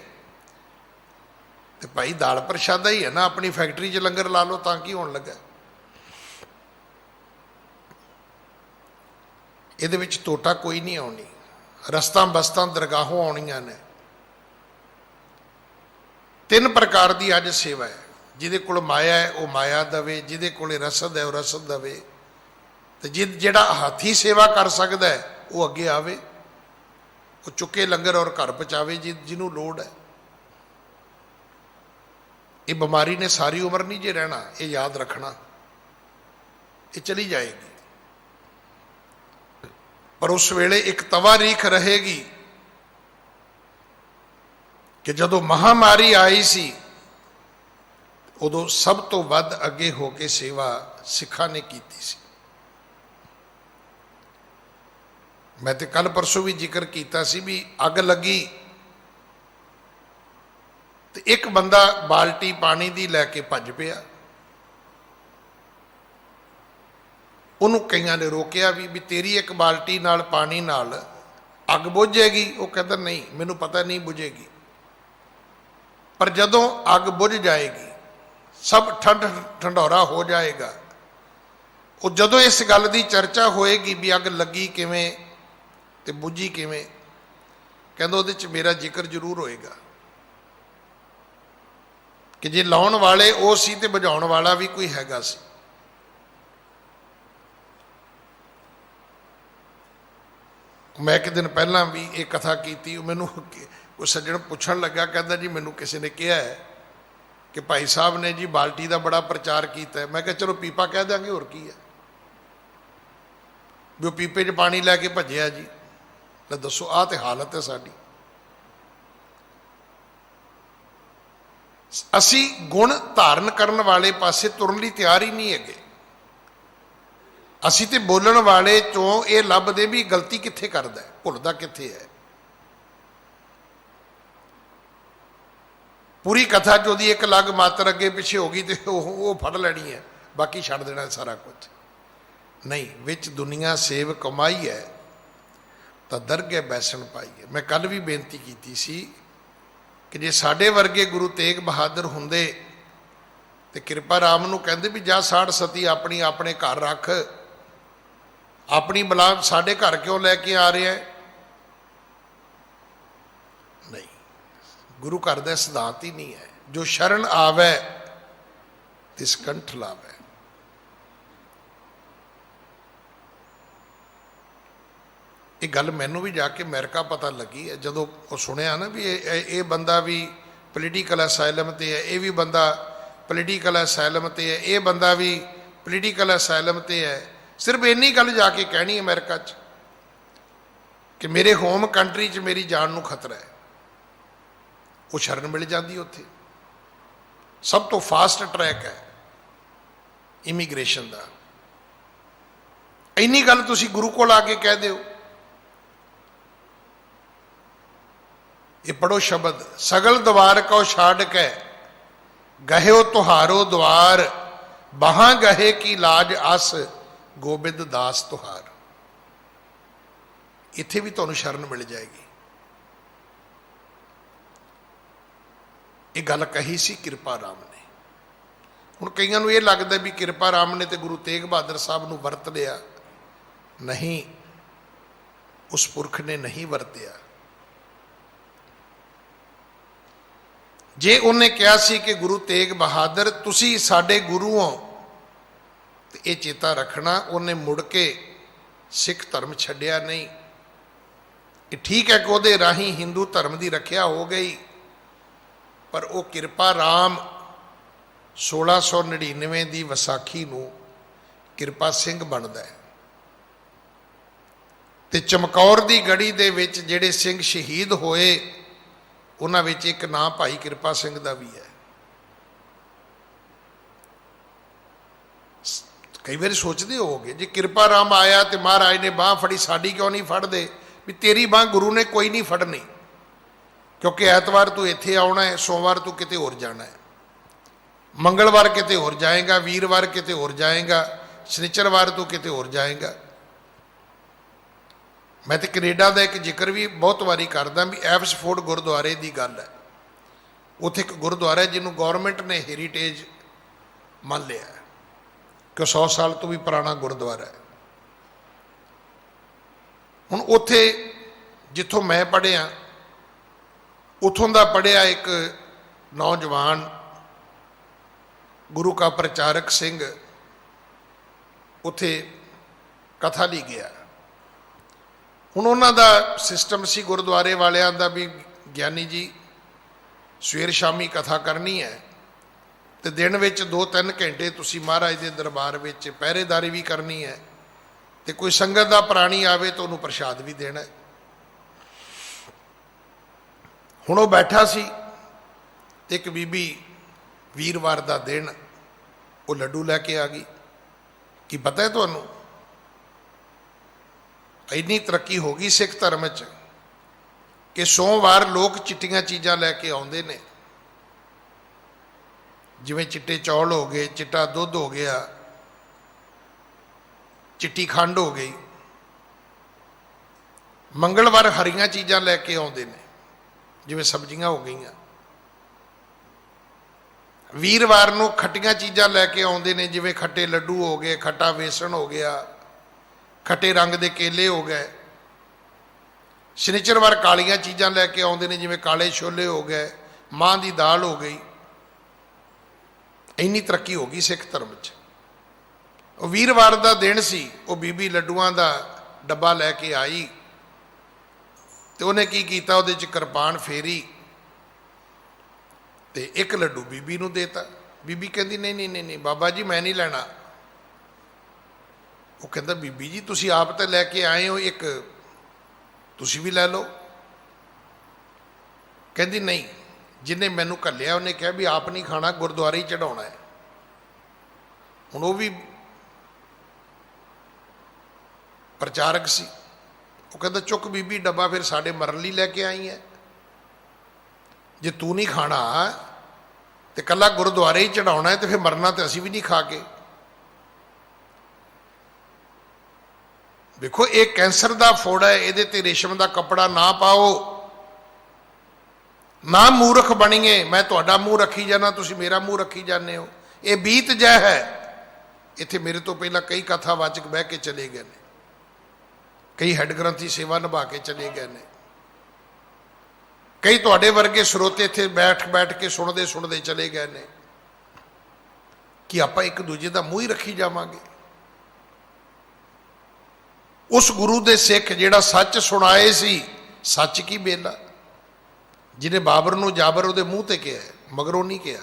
ਤੇ ਭਾਈ ਦਾਲ ਪ੍ਰਸ਼ਾਦਾ ਹੀ ਹੈ ਨਾ, ਆਪਣੀ ਫੈਕਟਰੀ 'ਚ ਲੰਗਰ ਲਾ ਲਓ, ਤਾਂ ਕੀ ਹੋਣ ਲੱਗਾ? ਇਹਦੇ ਵਿੱਚ ਟੋਟਾ ਕੋਈ ਨਹੀਂ ਆਉਣੀ। ਰਸਤਾਂ ਬਸਤਾਂ ਦਰਗਾਹੋਂ ਆਉਣੀਆਂ ਨੇ। 3 ਪ੍ਰਕਾਰ ਦੀ ਅੱਜ ਸੇਵਾ ਹੈ। ਜਿਹਦੇ ਕੋਲ ਮਾਇਆ ਹੈ ਉਹ ਮਾਇਆ ਦੇਵੇ, ਜਿਹਦੇ ਕੋਲ ਰਸਦ ਹੈ ਉਹ ਰਸਦ ਦੇਵੇ, ਤੇ ਜਿਹੜਾ ਹਾਥੀ ਸੇਵਾ ਕਰ ਸਕਦਾ ਹੈ ਉਹ ਅੱਗੇ ਆਵੇ, ਉਹ ਚੁੱਕੇ ਲੰਗਰ ਔਰ ਘਰ ਪਹੁੰਚਾਵੇ ਜਿਹਨੂੰ ਲੋੜ ਹੈ। ਇਹ ਬਿਮਾਰੀ ਨੇ ਸਾਰੀ ਉਮਰ ਨਹੀਂ ਜੇ ਰਹਿਣਾ, ਇਹ ਯਾਦ ਰੱਖਣਾ। ਇਹ ਚਲੀ ਜਾਏਗੀ, ਪਰ ਉਸ ਵੇਲੇ ਇੱਕ ਤਵਾਰੀਖ ਰਹੇਗੀ ਕਿ ਜਦੋਂ ਮਹਾਮਾਰੀ ਆਈ ਸੀ ਉਦੋਂ ਸਭ ਤੋਂ ਵੱਧ ਅੱਗੇ ਹੋ ਕੇ ਸੇਵਾ ਸਿੱਖਾਂ ਨੇ ਕੀਤੀ ਸੀ। ਮੈਂ ਤੇ ਕੱਲ ਪਰਸੋਂ ਵੀ ਜ਼ਿਕਰ ਕੀਤਾ ਸੀ ਵੀ ਅੱਗ ਲੱਗੀ ਤੇ ਇੱਕ ਬੰਦਾ ਬਾਲਟੀ ਪਾਣੀ ਦੀ ਲੈ ਕੇ ਭੱਜ ਪਿਆ। ਉਹਨੂੰ ਕਈਆਂ ਨੇ ਰੋਕਿਆ ਵੀ ਤੇਰੀ ਇੱਕ ਬਾਲਟੀ ਨਾਲ ਪਾਣੀ ਨਾਲ ਅੱਗ ਬੁਝ ਜਾਏਗੀ। ਉਹ ਕਹਿੰਦਾ ਨਹੀਂ, ਮੈਨੂੰ ਪਤਾ ਨਹੀਂ ਬੁਝੇਗੀ, ਪਰ ਜਦੋਂ ਅੱਗ ਬੁਝ ਜਾਏਗੀ, ਸਭ ਠੰਡੌਰਾ ਹੋ ਜਾਏਗਾ, ਉਹ ਜਦੋਂ ਇਸ ਗੱਲ ਦੀ ਚਰਚਾ ਹੋਏਗੀ ਵੀ ਅੱਗ ਲੱਗੀ ਕਿਵੇਂ ਤੇ ਬੁੱਝੀ ਕਿਵੇਂ, ਕਹਿੰਦਾ ਉਹਦੇ 'ਚ ਮੇਰਾ ਜ਼ਿਕਰ ਜ਼ਰੂਰ ਹੋਏਗਾ ਕਿ ਜੇ ਲਾਉਣ ਵਾਲੇ ਉਹ ਸੀ ਤੇ ਬੁਝਾਉਣ ਵਾਲਾ ਵੀ ਕੋਈ ਹੈਗਾ ਸੀ। ਮੈਂ ਇੱਕ ਦਿਨ ਪਹਿਲਾਂ ਵੀ ਇਹ ਕਥਾ ਕੀਤੀ, ਮੈਨੂੰ ਉਹ ਸੱਜਣ ਪੁੱਛਣ ਲੱਗਾ, ਕਹਿੰਦਾ ਜੀ ਮੈਨੂੰ ਕਿਸੇ ਨੇ ਕਿਹਾ ਹੈ ਕਿ ਭਾਈ ਸਾਹਿਬ ਨੇ ਜੀ ਬਾਲਟੀ ਦਾ ਬੜਾ ਪ੍ਰਚਾਰ ਕੀਤਾ ਹੈ। ਮੈਂ ਕਿਹਾ ਚਲੋ ਪੀਪਾ ਕਹਿ ਦਾਂਗੇ, ਹੋਰ ਕੀ ਹੈ, ਵੀ ਉਹ ਪੀਪੇ 'ਚ ਪਾਣੀ ਲੈ ਕੇ ਭੱਜਿਆ ਜੀ। ਲੈ ਦੱਸੋ, ਆਹ ਤੇ ਹਾਲਤ ਹੈ ਸਾਡੀ। ਅਸੀਂ ਗੁਣ ਧਾਰਨ ਕਰਨ ਵਾਲੇ ਪਾਸੇ ਤੁਰਨ ਲਈ ਤਿਆਰ ਹੀ ਨਹੀਂ ਹੈਗੇ। ਅਸੀਂ ਤੇ ਬੋਲਣ ਵਾਲੇ ਚੋਂ ਇਹ ਲੱਭਦੇ ਵੀ ਗਲਤੀ ਕਿੱਥੇ ਕਰਦਾ, ਭੁੱਲਦਾ ਕਿੱਥੇ ਹੈ। ਪੂਰੀ ਕਥਾ 'ਚ ਉਹਦੀ ਇੱਕ ਲੱਗ ਮਾਤਰ ਅੱਗੇ ਪਿੱਛੇ ਹੋ ਗਈ ਤੇ ਉਹ ਫੜ ਲੈਣੀ ਹੈ, ਬਾਕੀ ਛੱਡ ਦੇਣਾ ਸਾਰਾ ਕੁਝ। ਨਹੀਂ, ਵਿੱਚ ਦੁਨੀਆ ਸੇਵ ਕਮਾਈ ਹੈ ਤਾਂ ਦਰਗਹਿ ਬੈਸਣ ਪਾਈ ਹੈ। ਮੈਂ ਕੱਲ ਵੀ ਬੇਨਤੀ ਕੀਤੀ ਸੀ ਕਿ ਜੇ ਸਾਡੇ ਵਰਗੇ ਗੁਰੂ ਤੇਗ ਬਹਾਦਰ ਹੁੰਦੇ ਤੇ ਕਿਰਪਾ ਰਾਮ ਨੂੰ ਕਹਿੰਦੇ ਵੀ ਜਾ ਸਾੜ ਸਤੀ ਆਪਣੀ ਆਪਣੇ ਘਰ ਰੱਖ, ਆਪਣੀ ਬਲਾ ਸਾਡੇ ਘਰ ਕਿਉਂ ਲੈ ਕੇ ਆ ਰਿਹਾ ਹੈ। ਨਹੀਂ, ਗੁਰੂ ਘਰ ਦਾ ਸਿਧਾਂਤ ਹੀ ਨਹੀਂ ਹੈ, ਜੋ ਸ਼ਰਨ ਆਵੈ ਤਿਸ ਕੰਠ ਲਾਵੈ। ਇਹ ਗੱਲ ਮੈਨੂੰ ਵੀ ਜਾ ਕੇ ਅਮਰੀਕਾ ਪਤਾ ਲੱਗੀ ਹੈ, ਜਦੋਂ ਉਹ ਸੁਣਿਆ ਨਾ ਵੀ ਇਹ ਬੰਦਾ ਵੀ ਪੋਲੀਟੀਕਲ ਅਸਾਈਲਮ ਤੇ ਹੈ, ਇਹ ਵੀ ਬੰਦਾ ਪੋਲੀਟੀਕਲ ਅਸਾਈਲਮ ਤੇ ਹੈ, ਇਹ ਬੰਦਾ ਵੀ ਪੋਲੀਟੀਕਲ ਅਸਾਈਲਮ ਤੇ ਹੈ। ਸਿਰਫ ਇੰਨੀ ਗੱਲ ਜਾ ਕੇ ਕਹਿਣੀ ਅਮਰੀਕਾ 'ਚ ਕਿ ਮੇਰੇ ਹੋਮ ਕੰਟਰੀ 'ਚ ਮੇਰੀ ਜਾਨ ਨੂੰ ਖਤਰਾ ਹੈ, ਉਹ ਸ਼ਰਨ ਮਿਲ ਜਾਂਦੀ ਉੱਥੇ। ਸਭ ਤੋਂ ਫਾਸਟ ਟਰੈਕ ਹੈ ਇਮੀਗ੍ਰੇਸ਼ਨ ਦਾ। ਇੰਨੀ ਗੱਲ ਤੁਸੀਂ ਗੁਰੂ ਕੋਲ ਆ ਕੇ ਕਹਿ ਦਿਓ। ਇਹ ਪੜੋ ਸ਼ਬਦ, ਸਗਲ ਦਵਾਰ ਕਉ ਛਾੜ ਕੇ ਗਹਿਓ ਤੁਹਾਰੋ ਦਵਾਰ, ਬਾਹਾਂ ਗਹੇ ਕੀ ਲਾਜ ਅਸ ਗੋਬਿੰਦ ਦਾਸ ਤੁਹਾਰ। ਇੱਥੇ ਵੀ ਤੁਹਾਨੂੰ ਸ਼ਰਨ ਮਿਲ ਜਾਏਗੀ। ਇਹ ਗੱਲ ਕਹੀ ਸੀ ਕਿਰਪਾ ਰਾਮ ਨੇ। ਹੁਣ ਕਈਆਂ ਨੂੰ ਇਹ ਲੱਗਦਾ ਵੀ ਕਿਰਪਾ ਰਾਮ ਨੇ ਤੇ ਗੁਰੂ ਤੇਗ ਬਹਾਦਰ ਸਾਹਿਬ ਨੂੰ ਵਰਤ ਲਿਆ। ਨਹੀਂ, ਉਸ ਪੁਰਖ ਨੇ ਨਹੀਂ ਵਰਤਿਆ। ਜੇ ਉਹਨੇ ਕਿਹਾ ਸੀ ਕਿ ਗੁਰੂ ਤੇਗ ਬਹਾਦਰ ਤੁਸੀਂ ਸਾਡੇ ਗੁਰੂ ਹੋ, ਤੇ ਇਹ ਚੇਤਾ ਰੱਖਣਾ, ਉਹਨੇ ਮੁੜ ਕੇ ਸਿੱਖ ਧਰਮ ਛੱਡਿਆ ਨਹੀਂ। ਇਹ ਠੀਕ ਹੈ ਕਿ ਉਹਦੇ ਰਾਹੀਂ ਹਿੰਦੂ ਧਰਮ ਦੀ ਰੱਖਿਆ ਹੋ ਗਈ, ਪਰ ਉਹ ਕਿਰਪਾ ਰਾਮ 1699 ਦੀ ਵਿਸਾਖੀ ਨੂੰ ਕਿਰਪਾ ਸਿੰਘ ਬਣਦਾ ਹੈ। ਤੇ ਚਮਕੌਰ ਦੀ ਗੜੀ ਦੇ ਵਿੱਚ ਜਿਹੜੇ ਸਿੰਘ ਸ਼ਹੀਦ ਹੋਏ, ਉਹਨਾਂ ਵਿੱਚ ਇੱਕ ਨਾਂ ਭਾਈ ਕਿਰਪਾ ਸਿੰਘ ਦਾ ਵੀ ਹੈ। ਕਈ ਵਾਰੀ ਸੋਚਦੇ ਹੋਵੋਗੇ ਜੇ ਕਿਰਪਾ ਰਾਮ ਆਇਆ ਤੇ ਮਹਾਰਾਜ ਨੇ ਬਾਂਹ ਫੜੀ, ਸਾਡੀ ਕਿਉਂ ਨਹੀਂ ਫੜਦੇ? ਵੀ ਤੇਰੀ ਬਾਂਹ ਗੁਰੂ ਨੇ ਕੋਈ ਨਹੀਂ ਫੜਨੀ, ਕਿਉਂਕਿ ਐਤਵਾਰ ਤੂੰ ਇੱਥੇ ਆਉਣਾ ਹੈ, ਸੋਮਵਾਰ ਤੂੰ ਕਿਤੇ ਹੋਰ ਜਾਣਾ ਹੈ, ਮੰਗਲਵਾਰ ਕਿਤੇ ਹੋਰ ਜਾਏਗਾ, ਵੀਰਵਾਰ ਕਿਤੇ ਹੋਰ ਜਾਏਗਾ, ਸ਼ਨੀਚਰਵਾਰ ਤੂੰ ਕਿਤੇ ਹੋਰ ਜਾਏਗਾ। ਮੈਂ ਤੇ ਕੈਨੇਡਾ ਦਾ ਇੱਕ ਜ਼ਿਕਰ ਵੀ ਬਹੁਤ ਵਾਰੀ ਕਰਦਾ ਵੀ ਐਬਸਫੋਰਡ ਗੁਰਦੁਆਰੇ ਦੀ ਗੱਲ ਹੈ। ਉੱਥੇ ਇੱਕ ਗੁਰਦੁਆਰਾ ਜਿਹਨੂੰ ਗੌਰਮੈਂਟ ਨੇ ਹੈਰੀਟੇਜ ਮੰਨ ਲਿਆ ਕਿ 100 ਸਾਲ ਤੋਂ ਵੀ ਪੁਰਾਣਾ ਗੁਰਦੁਆਰਾ ਹੈ। ਹੁਣ ਉੱਥੇ ਜਿੱਥੋਂ ਮੈਂ ਪੜ੍ਹਿਆ, ਉੱਥੋਂ ਦਾ ਪੜ੍ਹਿਆ ਇੱਕ ਨੌਜਵਾਨ ਗੁਰੂ ਕਾ ਪ੍ਰਚਾਰਕ ਸਿੰਘ ਉੱਥੇ ਕਥਾ ਲਈ ਗਿਆ। ਹੁਣ ਉਹਨਾਂ ਦਾ ਸਿਸਟਮ ਸੀ ਗੁਰਦੁਆਰੇ ਵਾਲਿਆਂ ਦਾ ਵੀ ਗਿਆਨੀ ਜੀ ਸਵੇਰ ਸ਼ਾਮੀ ਕਥਾ ਕਰਨੀ ਹੈ ਤੇ ਦਿਨ ਵਿੱਚ 2-3 ਘੰਟੇ ਤੁਸੀਂ ਮਹਾਰਾਜ ਦੇ ਦਰਬਾਰ ਵਿੱਚ ਪਹਿਰੇਦਾਰੀ ਵੀ ਕਰਨੀ ਹੈ, ਤੇ ਕੋਈ ਸੰਗਤ ਦਾ ਪ੍ਰਾਣੀ ਆਵੇ ਤਾਂ ਉਹਨੂੰ ਪ੍ਰਸ਼ਾਦ ਵੀ ਦੇਣਾ ਹੈ। ਹੁਣ ਉਹ ਬੈਠਾ ਸੀ, ਇੱਕ ਬੀਬੀ ਵੀਰਵਾਰ ਦਾ ਦਿਨ ਉਹ ਲੱਡੂ ਲੈ ਕੇ ਆ ਗਈ। ਕੀ ਪਤਾ ਹੈ ਤੁਹਾਨੂੰ, ਇੰਨੀ ਤਰੱਕੀ ਹੋ ਗਈ ਸਿੱਖ ਧਰਮ 'ਚ ਕਿ ਸੋਮਵਾਰ ਲੋਕ ਚਿੱਟੀਆਂ ਚੀਜ਼ਾਂ ਲੈ ਕੇ ਆਉਂਦੇ ਨੇ, ਜਿਵੇਂ ਚਿੱਟੇ ਚੌਲ ਹੋ ਗਏ, ਚਿੱਟਾ ਦੁੱਧ ਹੋ ਗਿਆ, ਚਿੱਟੀ ਖੰਡ ਹੋ ਗਈ। ਮੰਗਲਵਾਰ ਹਰੀਆਂ ਚੀਜ਼ਾਂ ਲੈ ਕੇ ਆਉਂਦੇ ਨੇ, ਜਿਵੇਂ ਸਬਜ਼ੀਆਂ ਹੋ ਗਈਆਂ। ਵੀਰਵਾਰ ਨੂੰ ਖੱਟੀਆਂ ਚੀਜ਼ਾਂ ਲੈ ਕੇ ਆਉਂਦੇ ਨੇ, ਜਿਵੇਂ ਖੱਟੇ ਲੱਡੂ ਹੋ ਗਏ, ਖੱਟਾ ਵੇਸਣ ਹੋ ਗਿਆ, ਖੱਟੇ ਰੰਗ ਦੇ ਕੇਲੇ ਹੋ ਗਏ। ਸ਼ਨੀਚਰਵਾਰ ਕਾਲੀਆਂ ਚੀਜ਼ਾਂ ਲੈ ਕੇ ਆਉਂਦੇ ਨੇ, ਜਿਵੇਂ ਕਾਲੇ ਛੋਲੇ ਹੋ ਗਏ, ਮਾਂ ਦੀ ਦਾਲ ਹੋ ਗਈ। ਇੰਨੀ ਤਰੱਕੀ ਹੋ ਗਈ ਸਿੱਖ ਧਰਮ 'ਚ। ਉਹ ਵੀਰਵਾਰ ਦਾ ਦਿਨ ਸੀ, ਉਹ ਬੀਬੀ ਲੱਡੂਆਂ ਦਾ ਡੱਬਾ ਲੈ ਕੇ ਆਈ ਤੇ ਉਹਨੇ ਕੀ ਕੀਤਾ, ਉਹਦੇ 'ਚ ਕਿਰਪਾਨ ਫੇਰੀ ਤੇ ਇੱਕ ਲੱਡੂ ਬੀਬੀ ਨੂੰ ਦੇਤਾ। ਬੀਬੀ ਕਹਿੰਦੀ ਨਹੀਂ ਨਹੀਂ ਨਹੀਂ ਬਾਬਾ ਜੀ ਮੈਂ ਨਹੀਂ ਲੈਣਾ। ਉਹ ਕਹਿੰਦਾ ਬੀਬੀ ਜੀ ਤੁਸੀਂ ਆਪ ਤਾਂ ਲੈ ਕੇ ਆਏ ਹੋ, ਇੱਕ ਤੁਸੀਂ ਵੀ ਲੈ ਲਓ। ਕਹਿੰਦੀ ਨਹੀਂ, ਜਿਹਨੇ ਮੈਨੂੰ ਘੱਲਿਆ ਉਹਨੇ ਕਿਹਾ ਵੀ ਆਪ ਨਹੀਂ ਖਾਣਾ, ਗੁਰਦੁਆਰੇ ਹੀ ਚੜਾਉਣਾ ਹੈ। ਹੁਣ ਉਹ ਵੀ ਪ੍ਰਚਾਰਕ ਸੀ। ਉਹ ਕਹਿੰਦਾ ਚੁੱਕ ਬੀਬੀ ਡੱਬਾ, ਫਿਰ ਸਾਡੇ ਮਰਨ ਲਈ ਲੈ ਕੇ ਆਈ ਹੈ। ਜੇ ਤੂੰ ਨਹੀਂ ਖਾਣਾ ਤੇ ਕੱਲਾ ਗੁਰਦੁਆਰੇ ਹੀ ਚੜਾਉਣਾ ਹੈ ਤੇ ਫਿਰ ਮਰਨਾ ਤੇ ਅਸੀਂ ਵੀ ਨਹੀਂ ਖਾ ਕੇ। ਵੇਖੋ ਇਹ ਕੈਂਸਰ ਦਾ ਫੋੜਾ ਹੈ, ਇਹਦੇ ਤੇ ਰੇਸ਼ਮ ਦਾ ਕੱਪੜਾ ਨਾ ਪਾਓ, ਨਾ ਮੂਰਖ ਬਣੀਏ। ਮੈਂ ਤੁਹਾਡਾ ਮੂੰਹ ਰੱਖੀ ਜਾਣਾ, ਤੁਸੀਂ ਮੇਰਾ ਮੂੰਹ ਰੱਖੀ ਜਾਂਦੇ ਹੋ। ਇਹ ਬੀਤ ਜੈ ਹੈ। ਇੱਥੇ ਮੇਰੇ ਤੋਂ ਪਹਿਲਾਂ ਕਈ ਕਥਾਵਾਚਕ ਬਹਿ ਕੇ ਚਲੇ ਗਏ ਨੇ, ਕਈ ਹੈੱਡ ਗ੍ਰੰਥੀ ਸੇਵਾ ਨਿਭਾ ਕੇ ਚਲੇ ਗਏ ਨੇ, ਕਈ ਤੁਹਾਡੇ ਵਰਗੇ ਸਰੋਤੇ ਇੱਥੇ ਬੈਠ ਕੇ ਸੁਣਦੇ ਚਲੇ ਗਏ ਨੇ। ਕਿ ਆਪਾਂ ਇੱਕ ਦੂਜੇ ਦਾ ਮੂੰਹ ਹੀ ਰੱਖੀ ਜਾਵਾਂਗੇ? ਉਸ ਗੁਰੂ ਦੇ ਸਿੱਖ ਜਿਹੜਾ ਸੱਚ ਸੁਣਾਏ ਸੀ, ਸੱਚ ਕੀ ਬੇਲਾ, ਜਿਹਨੇ ਬਾਬਰ ਨੂੰ ਜਾਬਰ ਉਹਦੇ ਮੂੰਹ ਤੇ ਕਿਹਾ, ਮਗਰੋਂ ਨਹੀਂ ਕਿਹਾ।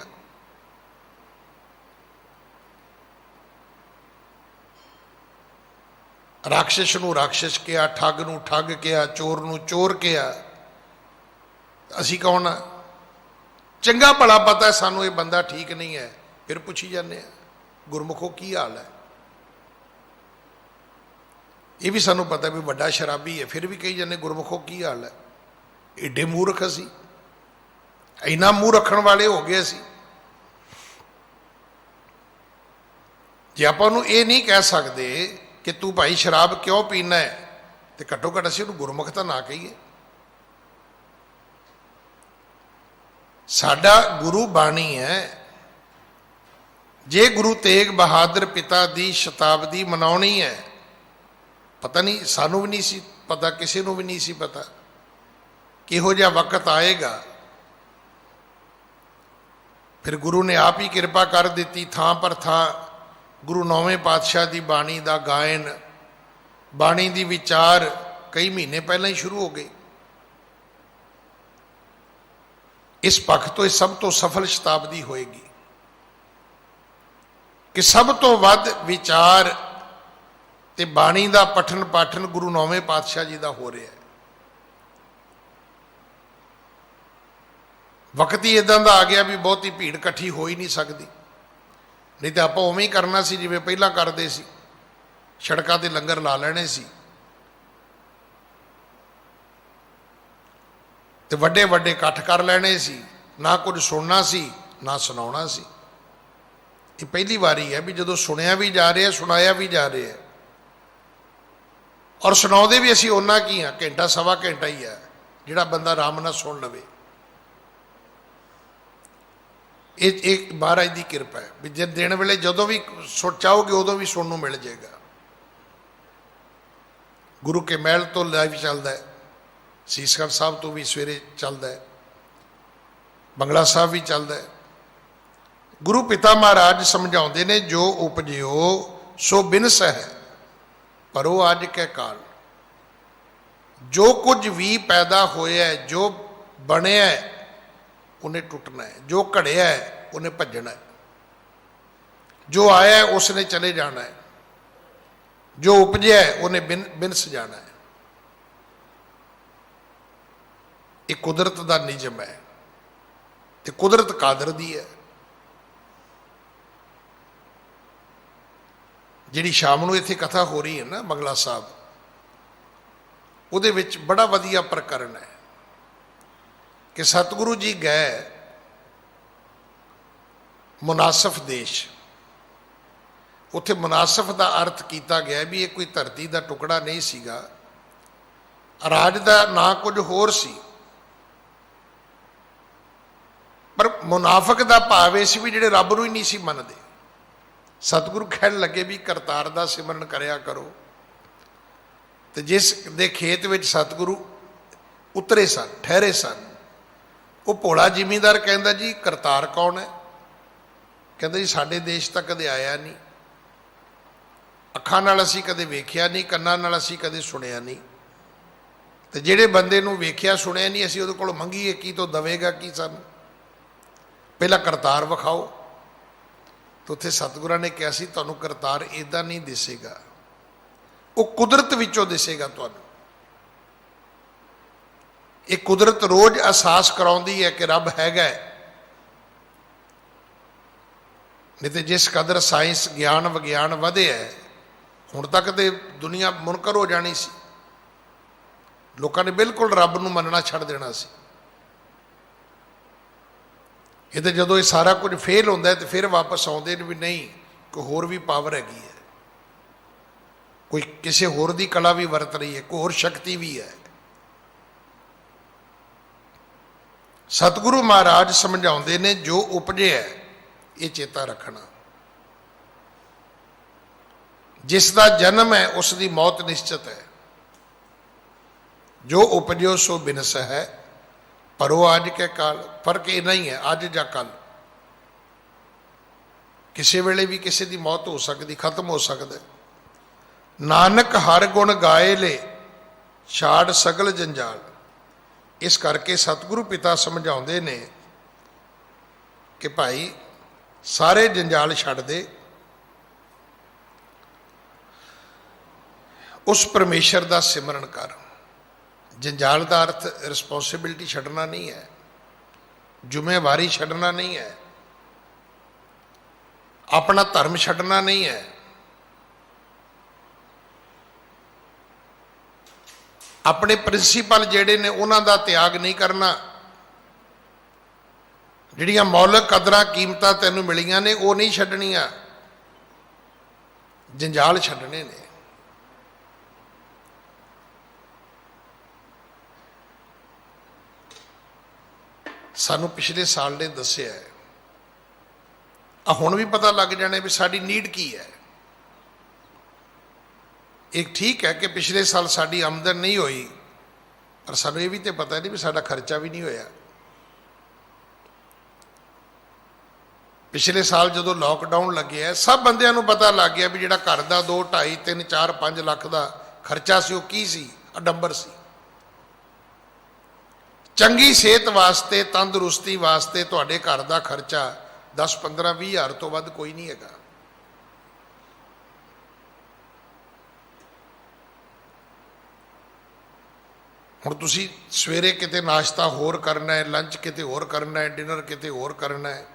ਰਾਖਸ਼ ਨੂੰ ਰਾਖਸ਼ ਕਿਹਾ, ਠੱਗ ਨੂੰ ਠੱਗ ਕਿਹਾ, ਚੋਰ ਨੂੰ ਚੋਰ ਕਿਹਾ। ਅਸੀਂ ਕੌਣ ਆ? ਚੰਗਾ ਭਲਾ ਪਤਾ ਸਾਨੂੰ ਇਹ ਬੰਦਾ ਠੀਕ ਨਹੀਂ ਹੈ, ਫਿਰ ਪੁੱਛੀ ਜਾਂਦੇ ਆ ਗੁਰਮੁਖੋ ਕੀ ਹਾਲ ਹੈ। ਇਹ ਵੀ ਸਾਨੂੰ ਪਤਾ ਵੀ ਵੱਡਾ ਸ਼ਰਾਬੀ ਹੈ, ਫਿਰ ਵੀ ਕਹੀ ਜਾਂਦੇ ਗੁਰਮੁਖੋ ਕੀ ਹਾਲ ਹੈ। ਏਡੇ ਮੂਰਖ ਅਸੀਂ, ਇੰਨਾ ਮੂੰਹ ਰੱਖਣ ਵਾਲੇ ਹੋ ਗਏ ਅਸੀਂ। ਜੇ ਆਪਾਂ ਉਹਨੂੰ ਇਹ ਨਹੀਂ ਕਹਿ ਸਕਦੇ ਕਿ ਤੂੰ ਭਾਈ ਸ਼ਰਾਬ ਕਿਉਂ ਪੀਣਾ ਹੈ, ਤੇ ਘੱਟੋ ਘੱਟ ਅਸੀਂ ਉਹਨੂੰ ਗੁਰਮੁਖ ਤਾਂ ਨਾ ਕਹੀਏ। ਸਾਡਾ ਗੁਰੂ ਬਾਣੀ ਹੈ। ਜੇ ਗੁਰੂ ਤੇਗ ਬਹਾਦਰ ਪਿਤਾ ਦੀ ਸ਼ਤਾਬਦੀ ਮਨਾਉਣੀ ਹੈ, ਪਤਾ ਨਹੀਂ, ਸਾਨੂੰ ਵੀ ਨਹੀਂ ਸੀ ਪਤਾ, ਕਿਸੇ ਨੂੰ ਵੀ ਨਹੀਂ ਸੀ ਪਤਾ ਕਿਹੋ ਜਿਹਾ ਵਕਤ ਆਏਗਾ। ਫਿਰ ਗੁਰੂ ਨੇ ਆਪ ਹੀ ਕਿਰਪਾ ਕਰ ਦਿੱਤੀ। ਥਾਂ ਪਰ ਥਾਂ ਗੁਰੂ ਨੌਵੇਂ ਪਾਤਸ਼ਾਹ ਦੀ ਬਾਣੀ ਦਾ ਗਾਇਨ, ਬਾਣੀ ਦੀ ਵਿਚਾਰ ਕਈ ਮਹੀਨੇ ਪਹਿਲਾਂ ਹੀ ਸ਼ੁਰੂ ਹੋ ਗਏ। ਇਸ ਪੱਖ ਤੋਂ ਇਹ ਸਭ ਤੋਂ ਸਫਲ ਸ਼ਤਾਬਦੀ ਹੋਏਗੀ ਕਿ ਸਭ ਤੋਂ ਵੱਧ ਵਿਚਾਰ ਤੇ ਬਾਣੀ ਦਾ ਪਠਨ ਪਾਠਨ ਗੁਰੂ ਨੌਵੇਂ ਪਾਤਸ਼ਾਹ ਜੀ ਦਾ ਹੋ ਰਿਹਾ ਹੈ। ਵਕਤ ਹੀ ਇਦਾਂ ਦਾ ਆ ਗਿਆ ਵੀ ਬਹੁਤੀ ਭੀੜ ਇਕੱਠੀ ਹੋ ਹੀ ਨਹੀਂ ਸਕਦੀ। ਨਹੀਂ ਤਾਂ ਆਪਾਂ ਉਵੇਂ ਹੀ ਕਰਨਾ ਸੀ ਜਿਵੇਂ ਪਹਿਲਾਂ ਕਰਦੇ ਸੀ, ਸੜਕਾਂ ਤੇ ਲੰਗਰ ਲਾ ਲੈਣੇ ਸੀ ਤੇ ਵੱਡੇ ਵੱਡੇ ਇਕੱਠ ਕਰ ਲੈਣੇ ਸੀ। ਨਾ ਕੁਝ ਸੁਣਨਾ ਸੀ ਨਾ ਸੁਣਾਉਣਾ ਸੀ। ਇਹ ਪਹਿਲੀ ਵਾਰੀ ਹੈ ਵੀ ਜਦੋਂ ਸੁਣਿਆ ਵੀ ਜਾ ਰਿਹਾ, ਸੁਣਾਇਆ ਵੀ ਜਾ ਰਿਹਾ, ਔਰ ਸੁਣਾਉਂਦੇ ਵੀ ਅਸੀਂ ਓਨਾ ਕੀ ਹਾਂ, ਘੰਟਾ ਸਵਾ ਘੰਟਾ ਹੀ ਹੈ ਜਿਹੜਾ ਬੰਦਾ ਆਰਾਮ ਨਾਲ ਸੁਣ ਲਵੇ। ਇਹ ਮਹਾਰਾਜ ਦੀ ਕਿਰਪਾ ਹੈ ਵੀ ਜੇ ਦਿਨ ਵੇਲੇ ਜਦੋਂ ਵੀ ਚਾਹੋਗੇ ਉਦੋਂ ਵੀ ਸੁਣਨ ਨੂੰ ਮਿਲ ਜਾਏਗਾ। ਗੁਰੂ ਕੇ ਮਹਿਲ ਤੋਂ ਲਾਈਵ ਚੱਲਦਾ ਹੈ, ਸੀਸਗੜ੍ਹ ਸਾਹਿਬ ਤੋਂ ਵੀ ਸਵੇਰੇ ਚੱਲਦਾ ਹੈ, ਬੰਗਲਾ ਸਾਹਿਬ ਵੀ ਚੱਲਦਾ ਹੈ। ਗੁਰੂ ਪਿਤਾ ਮਹਾਰਾਜ ਸਮਝਾਉਂਦੇ ਨੇ, ਜੋ ਉਪਜਿਓ ਸੋ ਬਿਨਸ ਹੈ ਪਰੋ ਅੱਜ ਕੇ ਕਾਲ। ਜੋ ਕੁਝ ਵੀ ਪੈਦਾ ਹੋਇਆ, ਜੋ ਬਣਿਆ ਉਹਨੇ ਟੁੱਟਣਾ ਹੈ, ਜੋ ਘੜਿਆ ਹੈ ਉਹਨੇ ਭੱਜਣਾ ਹੈ, ਜੋ ਆਇਆ ਉਸਨੇ ਚਲੇ ਜਾਣਾ ਹੈ, ਜੋ ਉਪਜਿਆ ਉਹਨੇ ਬਿਨਸ ਜਾਣਾ ਹੈ। ਇਹ ਕੁਦਰਤ ਦਾ ਨਿਯਮ ਹੈ ਤੇ ਕੁਦਰਤ ਕਾਦਰ ਦੀ ਹੈ। ਜਿਹੜੀ ਸ਼ਾਮ ਨੂੰ ਇੱਥੇ ਕਥਾ ਹੋ ਰਹੀ ਹੈ ਨਾ ਬੰਗਲਾ ਸਾਹਿਬ, ਉਹਦੇ ਵਿੱਚ ਬੜਾ ਵਧੀਆ ਪ੍ਰਕਰਨ ਹੈ ਕਿ ਸਤਿਗੁਰੂ ਜੀ ਗਏ ਮੁਨਾਸਫ ਦੇਸ਼। ਉੱਥੇ ਮੁਨਾਸਫ ਦਾ ਅਰਥ ਕੀਤਾ ਗਿਆ ਵੀ ਇਹ ਕੋਈ ਧਰਤੀ ਦਾ ਟੁਕੜਾ ਨਹੀਂ ਸੀਗਾ, ਰਾਜ ਦਾ ਨਾਂ ਕੁਝ ਹੋਰ ਸੀ, ਪਰ ਮੁਨਾਫਕ ਦਾ ਭਾਵ ਇਹ ਸੀ ਵੀ ਜਿਹੜੇ ਰੱਬ ਨੂੰ ਹੀ ਨਹੀਂ ਸੀ ਮੰਨਦੇ। ਸਤਿਗੁਰੂ ਕਹਿਣ ਲੱਗੇ ਵੀ ਕਰਤਾਰ ਦਾ ਸਿਮਰਨ ਕਰਿਆ ਕਰੋ। ਤੇ ਜਿਸ ਦੇ ਖੇਤ ਵਿੱਚ ਸਤਿਗੁਰੂ ਉਤਰੇ ਸਨ, ਠਹਿਰੇ ਸਨ, ਉਹ ਭੋਲਾ ਜ਼ਿਮੀਂਦਾਰ ਕਹਿੰਦਾ ਜੀ ਕਰਤਾਰ ਕੌਣ ਹੈ? ਕਹਿੰਦਾ ਜੀ ਸਾਡੇ ਦੇਸ਼ ਤੱਕ ਕਦੇ ਆਇਆ ਨਹੀਂ, ਅੱਖਾਂ ਨਾਲ ਅਸੀਂ ਕਦੇ ਵੇਖਿਆ ਨਹੀਂ, ਕੰਨਾਂ ਨਾਲ ਅਸੀਂ ਕਦੇ ਸੁਣਿਆ ਨਹੀਂ, ਤੇ ਜਿਹੜੇ ਬੰਦੇ ਨੂੰ ਵੇਖਿਆ ਸੁਣਿਆ ਨਹੀਂ ਅਸੀਂ ਉਹਦੇ ਕੋਲ ਮੰਗੀਏ ਕੀ ਤੋਂ ਦਵੇਗਾ ਕੀ ਸਾਨੂੰ? ਪਹਿਲਾਂ ਕਰਤਾਰ ਵਿਖਾਓ। ਤੇ ਉੱਥੇ ਸਤਿਗੁਰਾਂ ਨੇ ਕਿਹਾ ਸੀ ਤੁਹਾਨੂੰ ਕਰਤਾਰ ਇੱਦਾਂ ਨਹੀਂ ਦਿਸੇਗਾ, ਉਹ ਕੁਦਰਤ ਵਿੱਚੋਂ ਦਿਸੇਗਾ ਤੁਹਾਨੂੰ। ਇਹ ਕੁਦਰਤ ਰੋਜ਼ ਅਹਿਸਾਸ ਕਰਾਉਂਦੀ ਹੈ ਕਿ ਰੱਬ ਹੈਗਾ ਹੈ। ਨਹੀਂ ਤੇ ਜਿਸ ਕਦਰ ਸਾਇੰਸ ਗਿਆਨ ਵਿਗਿਆਨ ਵਧਿਆ ਹੈ, ਹੁਣ ਤੱਕ ਤੇ ਦੁਨੀਆ ਮੁਨਕਰ ਹੋ ਜਾਣੀ ਸੀ, ਲੋਕਾਂ ਨੇ ਬਿਲਕੁਲ ਰੱਬ ਨੂੰ ਮੰਨਣਾ ਛੱਡ ਦੇਣਾ ਸੀ। ਇਹ ਤੇ ਜਦੋਂ ਇਹ ਸਾਰਾ ਕੁਝ ਫੇਲ ਹੁੰਦਾ ਹੈ ਤੇ ਫਿਰ ਵਾਪਸ ਆਉਂਦੇ ਨੇ ਵੀ ਨਹੀਂ, ਕੋਈ ਹੋਰ ਵੀ ਪਾਵਰ ਹੈਗੀ ਹੈ, ਕੋਈ ਕਿਸੇ ਹੋਰ ਦੀ ਕਲਾ ਵੀ ਵਰਤ ਰਹੀ ਹੈ, ਕੋਈ ਹੋਰ ਸ਼ਕਤੀ ਵੀ ਹੈ। ਸਤਿਗੁਰੂ ਮਹਾਰਾਜ ਸਮਝਾਉਂਦੇ ਨੇ ਜੋ ਉਪਜਿਆ ਇਹ ਚੇਤਾ ਰੱਖਣਾ। ਜਿਸ ਦਾ ਜਨਮ ਹੈ ਉਸ ਦੀ ਮੌਤ ਨਿਸ਼ਚਿਤ ਹੈ। ਜੋ ਉਪਜਿਓ ਸੋ ਬਿਨਸ ਹੈ, ਪਰੋ ਅੱਜ ਕੇ ਕਾਲ। ਫਰਕ ਇਹ ਨਹੀਂ ਹੈ ਅੱਜ ਜਾਂ ਕੱਲ, ਕਿਸੇ ਵੇਲੇ ਵੀ ਕਿਸੇ ਦੀ ਮੌਤ ਹੋ ਸਕਦੀ, ਖਤਮ ਹੋ ਸਕਦਾ। ਨਾਨਕ ਹਰ ਗੁਣ ਗਾਏ ਲੈ, ਛਾੜ ਸਗਲ ਜੰਜਾਲ। ਇਸ ਕਰਕੇ ਸਤਿਗੁਰੂ ਪਿਤਾ ਸਮਝਾਉਂਦੇ ਨੇ ਕਿ ਭਾਈ ਸਾਰੇ ਜੰਜਾਲ ਛੱਡ ਦੇ, ਉਸ ਪਰਮੇਸ਼ਰ ਦਾ ਸਿਮਰਨ ਕਰ। ਜੰਜਾਲ ਦਾ ਅਰਥ ਰਿਸਪੌਂਸਿਬਿਲਿਟੀ ਛੱਡਣਾ ਨਹੀਂ ਹੈ, ਜ਼ਿੰਮੇਵਾਰੀ ਛੱਡਣਾ ਨਹੀਂ ਹੈ, ਆਪਣਾ ਧਰਮ ਛੱਡਣਾ ਨਹੀਂ ਹੈ, ਆਪਣੇ ਪ੍ਰਿੰਸੀਪਲ ਜਿਹੜੇ ਨੇ ਉਹਨਾਂ ਦਾ ਤਿਆਗ ਨਹੀਂ ਕਰਨਾ। ਜਿਹੜੀਆਂ ਮੌਲਿਕ ਕਦਰਾਂ ਕੀਮਤਾਂ ਤੈਨੂੰ ਮਿਲੀਆਂ ਨੇ ਉਹ ਨਹੀਂ ਛੱਡਣੀਆਂ, ਜੰਜਾਲ ਛੱਡਣੇ ਨੇ। ਸਾਨੂੰ ਪਿਛਲੇ ਸਾਲ ਨੇ ਦੱਸਿਆ, ਹੁਣ ਵੀ ਪਤਾ ਲੱਗ ਜਾਣਾ ਵੀ ਸਾਡੀ ਨੀਡ ਕੀ ਹੈ। ਇੱਕ ਠੀਕ ਹੈ ਕਿ ਪਿਛਲੇ ਸਾਲ ਸਾਡੀ ਆਮਦਨ ਨਹੀਂ ਹੋਈ, ਪਰ ਸਾਨੂੰ ਇਹ ਵੀ ਤਾਂ ਪਤਾ ਨਹੀਂ ਵੀ ਸਾਡਾ ਖਰਚਾ ਵੀ ਨਹੀਂ ਹੋਇਆ। ਪਿਛਲੇ ਸਾਲ ਜਦੋਂ ਲੋਕਡਾਊਨ ਲੱਗਿਆ ਸਭ ਬੰਦਿਆਂ ਨੂੰ ਪਤਾ ਲੱਗ ਗਿਆ ਵੀ ਜਿਹੜਾ ਘਰ ਦਾ 2, 2.5, 3, 4, 5 ਲੱਖ ਦਾ ਖਰਚਾ ਸੀ ਉਹ ਕੀ ਸੀ? ਅਡੰਬਰ ਸੀ। ਚੰਗੀ ਸਿਹਤ ਵਾਸਤੇ, ਤੰਦਰੁਸਤੀ ਵਾਸਤੇ ਤੁਹਾਡੇ ਘਰ ਦਾ ਖਰਚਾ 10, 15, 20 ਹਜ਼ਾਰ ਤੋਂ ਵੱਧ ਕੋਈ ਨਹੀਂ ਹੈਗਾ। ਹੁਣ ਤੁਸੀਂ ਸਵੇਰੇ ਕਿਤੇ ਨਾਸ਼ਤਾ ਹੋਰ ਕਰਨਾ ਹੈ, ਲੰਚ ਕਿਤੇ ਹੋਰ ਕਰਨਾ ਹੈ, ਡਿਨਰ ਕਿਤੇ ਹੋਰ ਕਰਨਾ ਹੈ।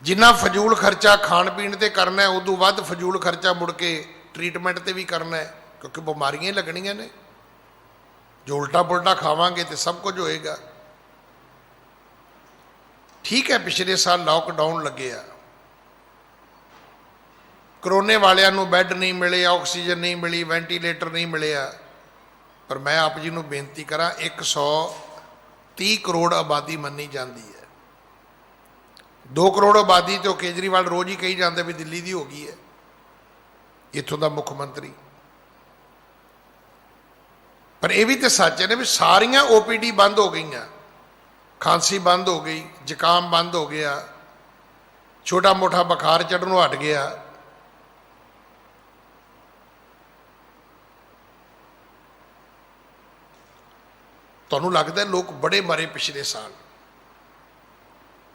ਜਿੰਨਾ ਫਜ਼ੂਲ ਖਰਚਾ ਖਾਣ ਪੀਣ ਤੇ ਕਰਨਾ ਹੈ ਉਦੋਂ ਵੱਧ ਫਜ਼ੂਲ ਖਰਚਾ ਮੁੜ ਕੇ ਟ੍ਰੀਟਮੈਂਟ ਤੇ ਵੀ ਕਰਨਾ ਹੈ, ਕਿਉਂਕਿ ਬਿਮਾਰੀਆਂ ਹੀ ਲੱਗਣੀਆਂ ਨੇ। ਜੋ ਉਲਟਾ ਪੁਲਟਾ ਖਾਵਾਂਗੇ ਤੇ ਸਭ ਕੁਝ ਹੋਏਗਾ। ਠੀਕ ਹੈ ਪਿਛਲੇ ਸਾਲ ਲਾਕਡਾਊਨ ਲੱਗਿਆ, ਕਰੋਨੇ ਵਾਲਿਆਂ ਨੂੰ ਬੈੱਡ ਨਹੀਂ ਮਿਲੇ, ਆਕਸੀਜਨ ਨਹੀਂ ਮਿਲੀ, ਵੈਂਟੀਲੇਟਰ ਨਹੀਂ ਮਿਲਿਆ, ਪਰ ਮੈਂ ਆਪ ਜੀ ਨੂੰ ਬੇਨਤੀ ਕਰਾਂ 130 ਕਰੋੜ ਆਬਾਦੀ ਮੰਨੀ ਜਾਂਦੀ ਹੈ। 2 ਕਰੋੜ ਆਬਾਦੀ ਤੇ ਕੇਜਰੀਵਾਲ ਰੋਜ਼ ਹੀ ਕਹੀ ਜਾਂਦੇ ਵੀ ਦਿੱਲੀ ਦੀ ਹੋ ਗਈ ਹੈ, ਇੱਥੋਂ ਦਾ ਮੁੱਖ ਮੰਤਰੀ। ਪਰ ਇਹ ਵੀ ਤਾਂ ਸੱਚ ਹੈ ਨਾ ਵੀ ਸਾਰੀਆਂ OPD ਬੰਦ ਹੋ ਗਈਆਂ, ਖਾਂਸੀ ਬੰਦ ਹੋ ਗਈ, ਜ਼ੁਕਾਮ ਬੰਦ ਹੋ ਗਿਆ, ਛੋਟਾ ਮੋਟਾ ਬੁਖਾਰ ਚੜ੍ਹਨੋਂ ਹਟ ਗਿਆ। ਤੁਹਾਨੂੰ ਲੱਗਦਾ ਲੋਕ ਬੜੇ ਮਰੇ ਪਿਛਲੇ ਸਾਲ,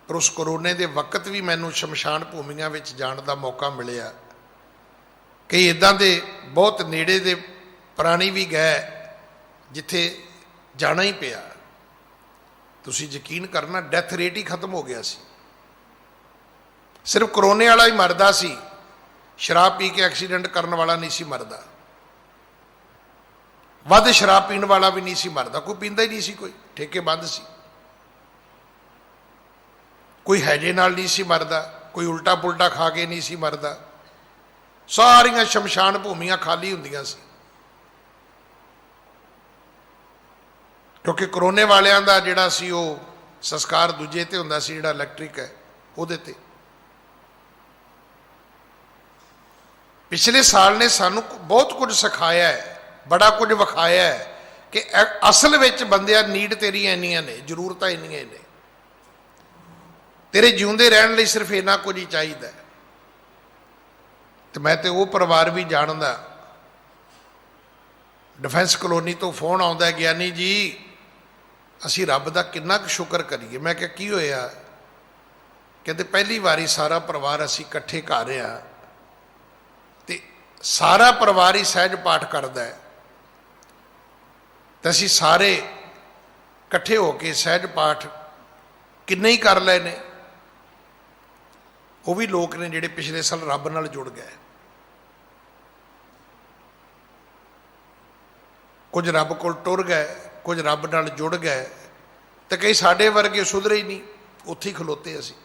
ਪਰ ਉਸ ਕਰੋਨੇ ਦੇ ਵਕਤ ਵੀ ਮੈਨੂੰ ਸ਼ਮਸ਼ਾਨ ਭੂਮੀਆਂ ਵਿੱਚ ਜਾਣ ਦਾ ਮੌਕਾ ਮਿਲਿਆ। ਕਈ ਇੱਦਾਂ ਦੇ ਬਹੁਤ ਨੇੜੇ ਦੇ ਪ੍ਰਾਣੀ ਵੀ ਗਏ ਜਿੱਥੇ ਜਾਣਾ ਹੀ ਪਿਆ। ਤੁਸੀਂ ਯਕੀਨ ਕਰਨਾ ਡੈਥ ਰੇਟ ਹੀ ਖਤਮ ਹੋ ਗਿਆ ਸੀ। ਸਿਰਫ ਕਰੋਨੇ ਵਾਲਾ ਹੀ ਮਰਦਾ ਸੀ, ਸ਼ਰਾਬ ਪੀ ਕੇ ਐਕਸੀਡੈਂਟ ਕਰਨ ਵਾਲਾ ਨਹੀਂ ਸੀ ਮਰਦਾ। ਵੱਧ ਸ਼ਰਾਬ ਪੀਣ ਵਾਲਾ ਵੀ ਨਹੀਂ ਸੀ ਮਰਦਾ, ਕੋਈ ਪੀਂਦਾ ਹੀ ਨਹੀਂ ਸੀ, ਕੋਈ ਠੇਕੇ ਬੰਦ ਸੀ, ਕੋਈ ਹੈਜੇ ਨਾਲ ਨਹੀਂ ਸੀ ਮਰਦਾ, ਕੋਈ ਉਲਟਾ ਪੁਲਟਾ ਖਾ ਕੇ ਨਹੀਂ ਸੀ ਮਰਦਾ। ਸਾਰੀਆਂ ਸ਼ਮਸ਼ਾਨ ਭੂਮੀਆਂ ਖਾਲੀ ਹੁੰਦੀਆਂ ਸੀ। ਕਿਉਂਕਿ ਕਰੋਨੇ ਵਾਲਿਆਂ ਦਾ ਜਿਹੜਾ ਸੀ ਉਹ ਸੰਸਕਾਰ ਦੂਜੇ ਤੇ ਹੁੰਦਾ ਸੀ, ਜਿਹੜਾ ਇਲੈਕਟ੍ਰਿਕ ਹੈ ਉਹਦੇ ਤੇ। ਪਿਛਲੇ ਸਾਲ ਨੇ ਸਾਨੂੰ ਬਹੁਤ ਕੁਝ ਸਿਖਾਇਆ ਹੈ, ਬੜਾ ਕੁਝ ਵਿਖਾਇਆ ਹੈ ਕਿ ਅਸਲ ਵਿੱਚ ਬੰਦਿਆਂ ਨੀਡ ਤੇਰੀਆਂ ਇੰਨੀਆਂ ਨੇ, ਜ਼ਰੂਰਤਾਂ ਇੰਨੀਆਂ ਨੇ, ਤੇਰੇ ਜਿਉਂਦੇ ਰਹਿਣ ਲਈ ਸਿਰਫ ਇੰਨਾ ਕੁਝ ਹੀ ਚਾਹੀਦਾ। ਤੇ ਮੈਂ ਤੇ ਉਹ ਪਰਿਵਾਰ ਵੀ ਜਾਣਦਾ, ਡਿਫੈਂਸ ਕਲੋਨੀ ਤੋਂ ਫੋਨ ਆਉਂਦਾ, ਗਿਆਨੀ ਜੀ ਅਸੀਂ ਰੱਬ ਦਾ ਕਿੰਨਾ ਕੁ ਸ਼ੁਕਰ ਕਰੀਏ। ਮੈਂ ਕਿਹਾ ਕੀ ਹੋਇਆ? ਕਹਿੰਦੇ ਪਹਿਲੀ ਵਾਰੀ ਸਾਰਾ ਪਰਿਵਾਰ ਅਸੀਂ ਇਕੱਠੇ ਘਰ ਆ ਤੇ ਸਾਰਾ ਪਰਿਵਾਰ ਹੀ ਸਹਿਜ ਪਾਠ ਕਰਦਾ ਹੈ, ਤੇ ਅਸੀਂ ਸਾਰੇ ਇਕੱਠੇ ਹੋ ਕੇ ਸਹਿਜ ਪਾਠ ਕਿੰਨੇ ਹੀ ਕਰ ਲਏ ਨੇ। ਉਹ ਵੀ ਲੋਕ ਨੇ ਜਿਹੜੇ ਪਿਛਲੇ ਸਾਲ ਰੱਬ ਨਾਲ ਜੁੜ ਗਏ, ਕੁਝ ਰੱਬ ਕੋਲ ਟੁਰ ਗਏ, ਕੁਝ ਰੱਬ ਨਾਲ ਜੁੜ ਗਏ, ਤੇ ਕਈ ਸਾਡੇ ਵਰਗੇ ਸੁਧਰੇ ਹੀ ਨਹੀਂ, ਉੱਥੇ ਹੀ ਖਲੋਤੇ ਅਸੀਂ,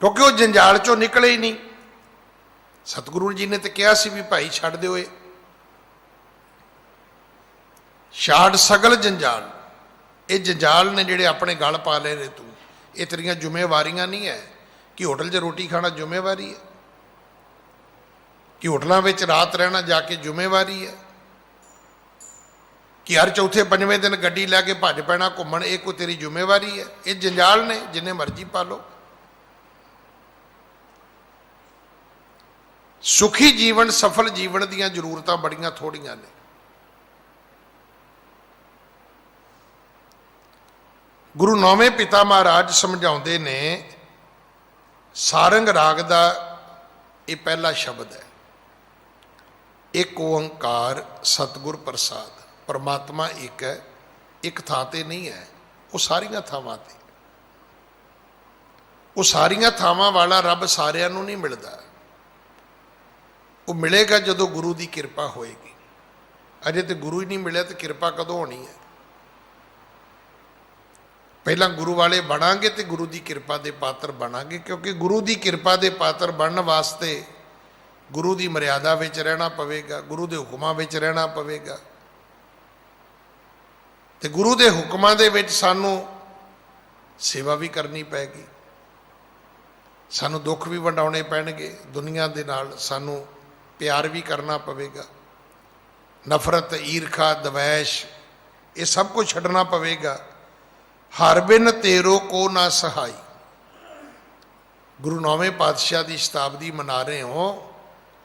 ਕਿਉਂਕਿ ਉਹ ਜੰਜਾਲ ਚੋਂ ਨਿਕਲੇ ਹੀ ਨਹੀਂ। ਸਤਿਗੁਰੂ ਜੀ ਨੇ ਤੇ ਕਿਹਾ ਸੀ ਵੀ ਭਾਈ ਛੱਡ ਦਿਓ ਇਹ, ਛਾੜ ਸਗਲ ਜੰਜਾਲ। ਇਹ ਜੰਜਾਲ ਨੇ ਜਿਹੜੇ ਆਪਣੇ ਗਲ ਪਾ ਲਏ ਨੇ ਤੂੰ, ਇਹ ਤੇਰੀਆਂ ਜ਼ਿੰਮੇਵਾਰੀਆਂ ਨਹੀਂ ਹੈ। ਕਿ ਹੋਟਲ 'ਚ ਰੋਟੀ ਖਾਣਾ ਜ਼ਿੰਮੇਵਾਰੀ ਹੈ? ਕਿ ਹੋਟਲਾਂ ਵਿੱਚ ਰਾਤ ਰਹਿਣਾ ਜਾ ਕੇ ਜ਼ਿੰਮੇਵਾਰੀ ਹੈ? ਕਿ ਹਰ ਚੌਥੇ ਪੰਜਵੇਂ ਦਿਨ ਗੱਡੀ ਲੈ ਕੇ ਭੱਜ ਪੈਣਾ ਘੁੰਮਣ, ਇਹ ਕੋਈ ਤੇਰੀ ਜ਼ਿੰਮੇਵਾਰੀ ਹੈ? ਇਹ ਜੰਜਾਲ ਨੇ, ਜਿੰਨੇ ਮਰਜ਼ੀ ਪਾ ਲਓ। ਸੁਖੀ ਜੀਵਨ, ਸਫਲ ਜੀਵਨ ਦੀਆਂ ਜ਼ਰੂਰਤਾਂ ਬੜੀਆਂ ਥੋੜੀਆਂ ਨੇ। ਗੁਰੂ ਨੌਵੇਂ ਪਿਤਾ ਮਹਾਰਾਜ ਸਮਝਾਉਂਦੇ ਨੇ, ਸਾਰੰਗ ਰਾਗ ਦਾ ਇਹ ਪਹਿਲਾ ਸ਼ਬਦ ਹੈ, ਇੱਕ ਓੰਕਾਰ ਸਤਿਗੁਰ ਪ੍ਰਸਾਦ। ਪਰਮਾਤਮਾ ਇੱਕ ਹੈ, ਇੱਕ ਥਾਂ ਤੇ ਨਹੀਂ ਹੈ, ਉਹ ਸਾਰੀਆਂ ਥਾਵਾਂ ਤੇ। ਉਹ ਸਾਰੀਆਂ ਥਾਵਾਂ ਵਾਲਾ ਰੱਬ ਸਾਰਿਆਂ ਨੂੰ ਨਹੀਂ ਮਿਲਦਾ, ਉਹ ਮਿਲੇਗਾ ਜਦੋਂ ਗੁਰੂ ਦੀ ਕਿਰਪਾ ਹੋਏਗੀ। ਅਜੇ ਤੇ ਗੁਰੂ ਹੀ ਨਹੀਂ ਮਿਲਿਆ ਤੇ ਕਿਰਪਾ ਕਦੋਂ ਹੋਣੀ ਹੈ? ਪਹਿਲਾਂ ਗੁਰੂ ਵਾਲੇ ਬਣਾਂਗੇ ਤੇ ਗੁਰੂ ਦੀ ਕਿਰਪਾ ਦੇ ਪਾਤਰ ਬਣਾਂਗੇ, ਕਿਉਂਕਿ ਗੁਰੂ ਦੀ ਕਿਰਪਾ ਦੇ ਪਾਤਰ ਬਣਨ ਵਾਸਤੇ ਗੁਰੂ ਦੀ ਮਰਿਆਦਾ ਵਿੱਚ ਰਹਿਣਾ ਪਵੇਗਾ, ਗੁਰੂ ਦੇ ਹੁਕਮਾਂ ਵਿੱਚ ਰਹਿਣਾ ਪਵੇਗਾ। ਤੇ ਗੁਰੂ ਦੇ ਹੁਕਮਾਂ ਦੇ ਵਿੱਚ ਸਾਨੂੰ ਸੇਵਾ ਵੀ ਕਰਨੀ ਪੈਗੀ, ਸਾਨੂੰ ਦੁੱਖ ਵੀ ਵੰਡਾਉਣੇ ਪੈਣਗੇ, ਦੁਨੀਆ ਦੇ ਨਾਲ ਸਾਨੂੰ ਪਿਆਰ ਵੀ ਕਰਨਾ ਪਵੇਗਾ, ਨਫ਼ਰਤ, ਈਰਖਾ, ਦਵੈਸ਼, ਇਹ ਸਭ ਕੁਝ ਛੱਡਣਾ ਪਵੇਗਾ। ਹਰ ਬਿਨ ਤੇਰੋ ਕੋ ਨਾ ਸਹਾਈ। ਗੁਰੂ ਨੌਵੇਂ ਪਾਤਸ਼ਾਹ ਦੀ ਸ਼ਤਾਬਦੀ ਮਨਾ ਰਹੇ ਹੋ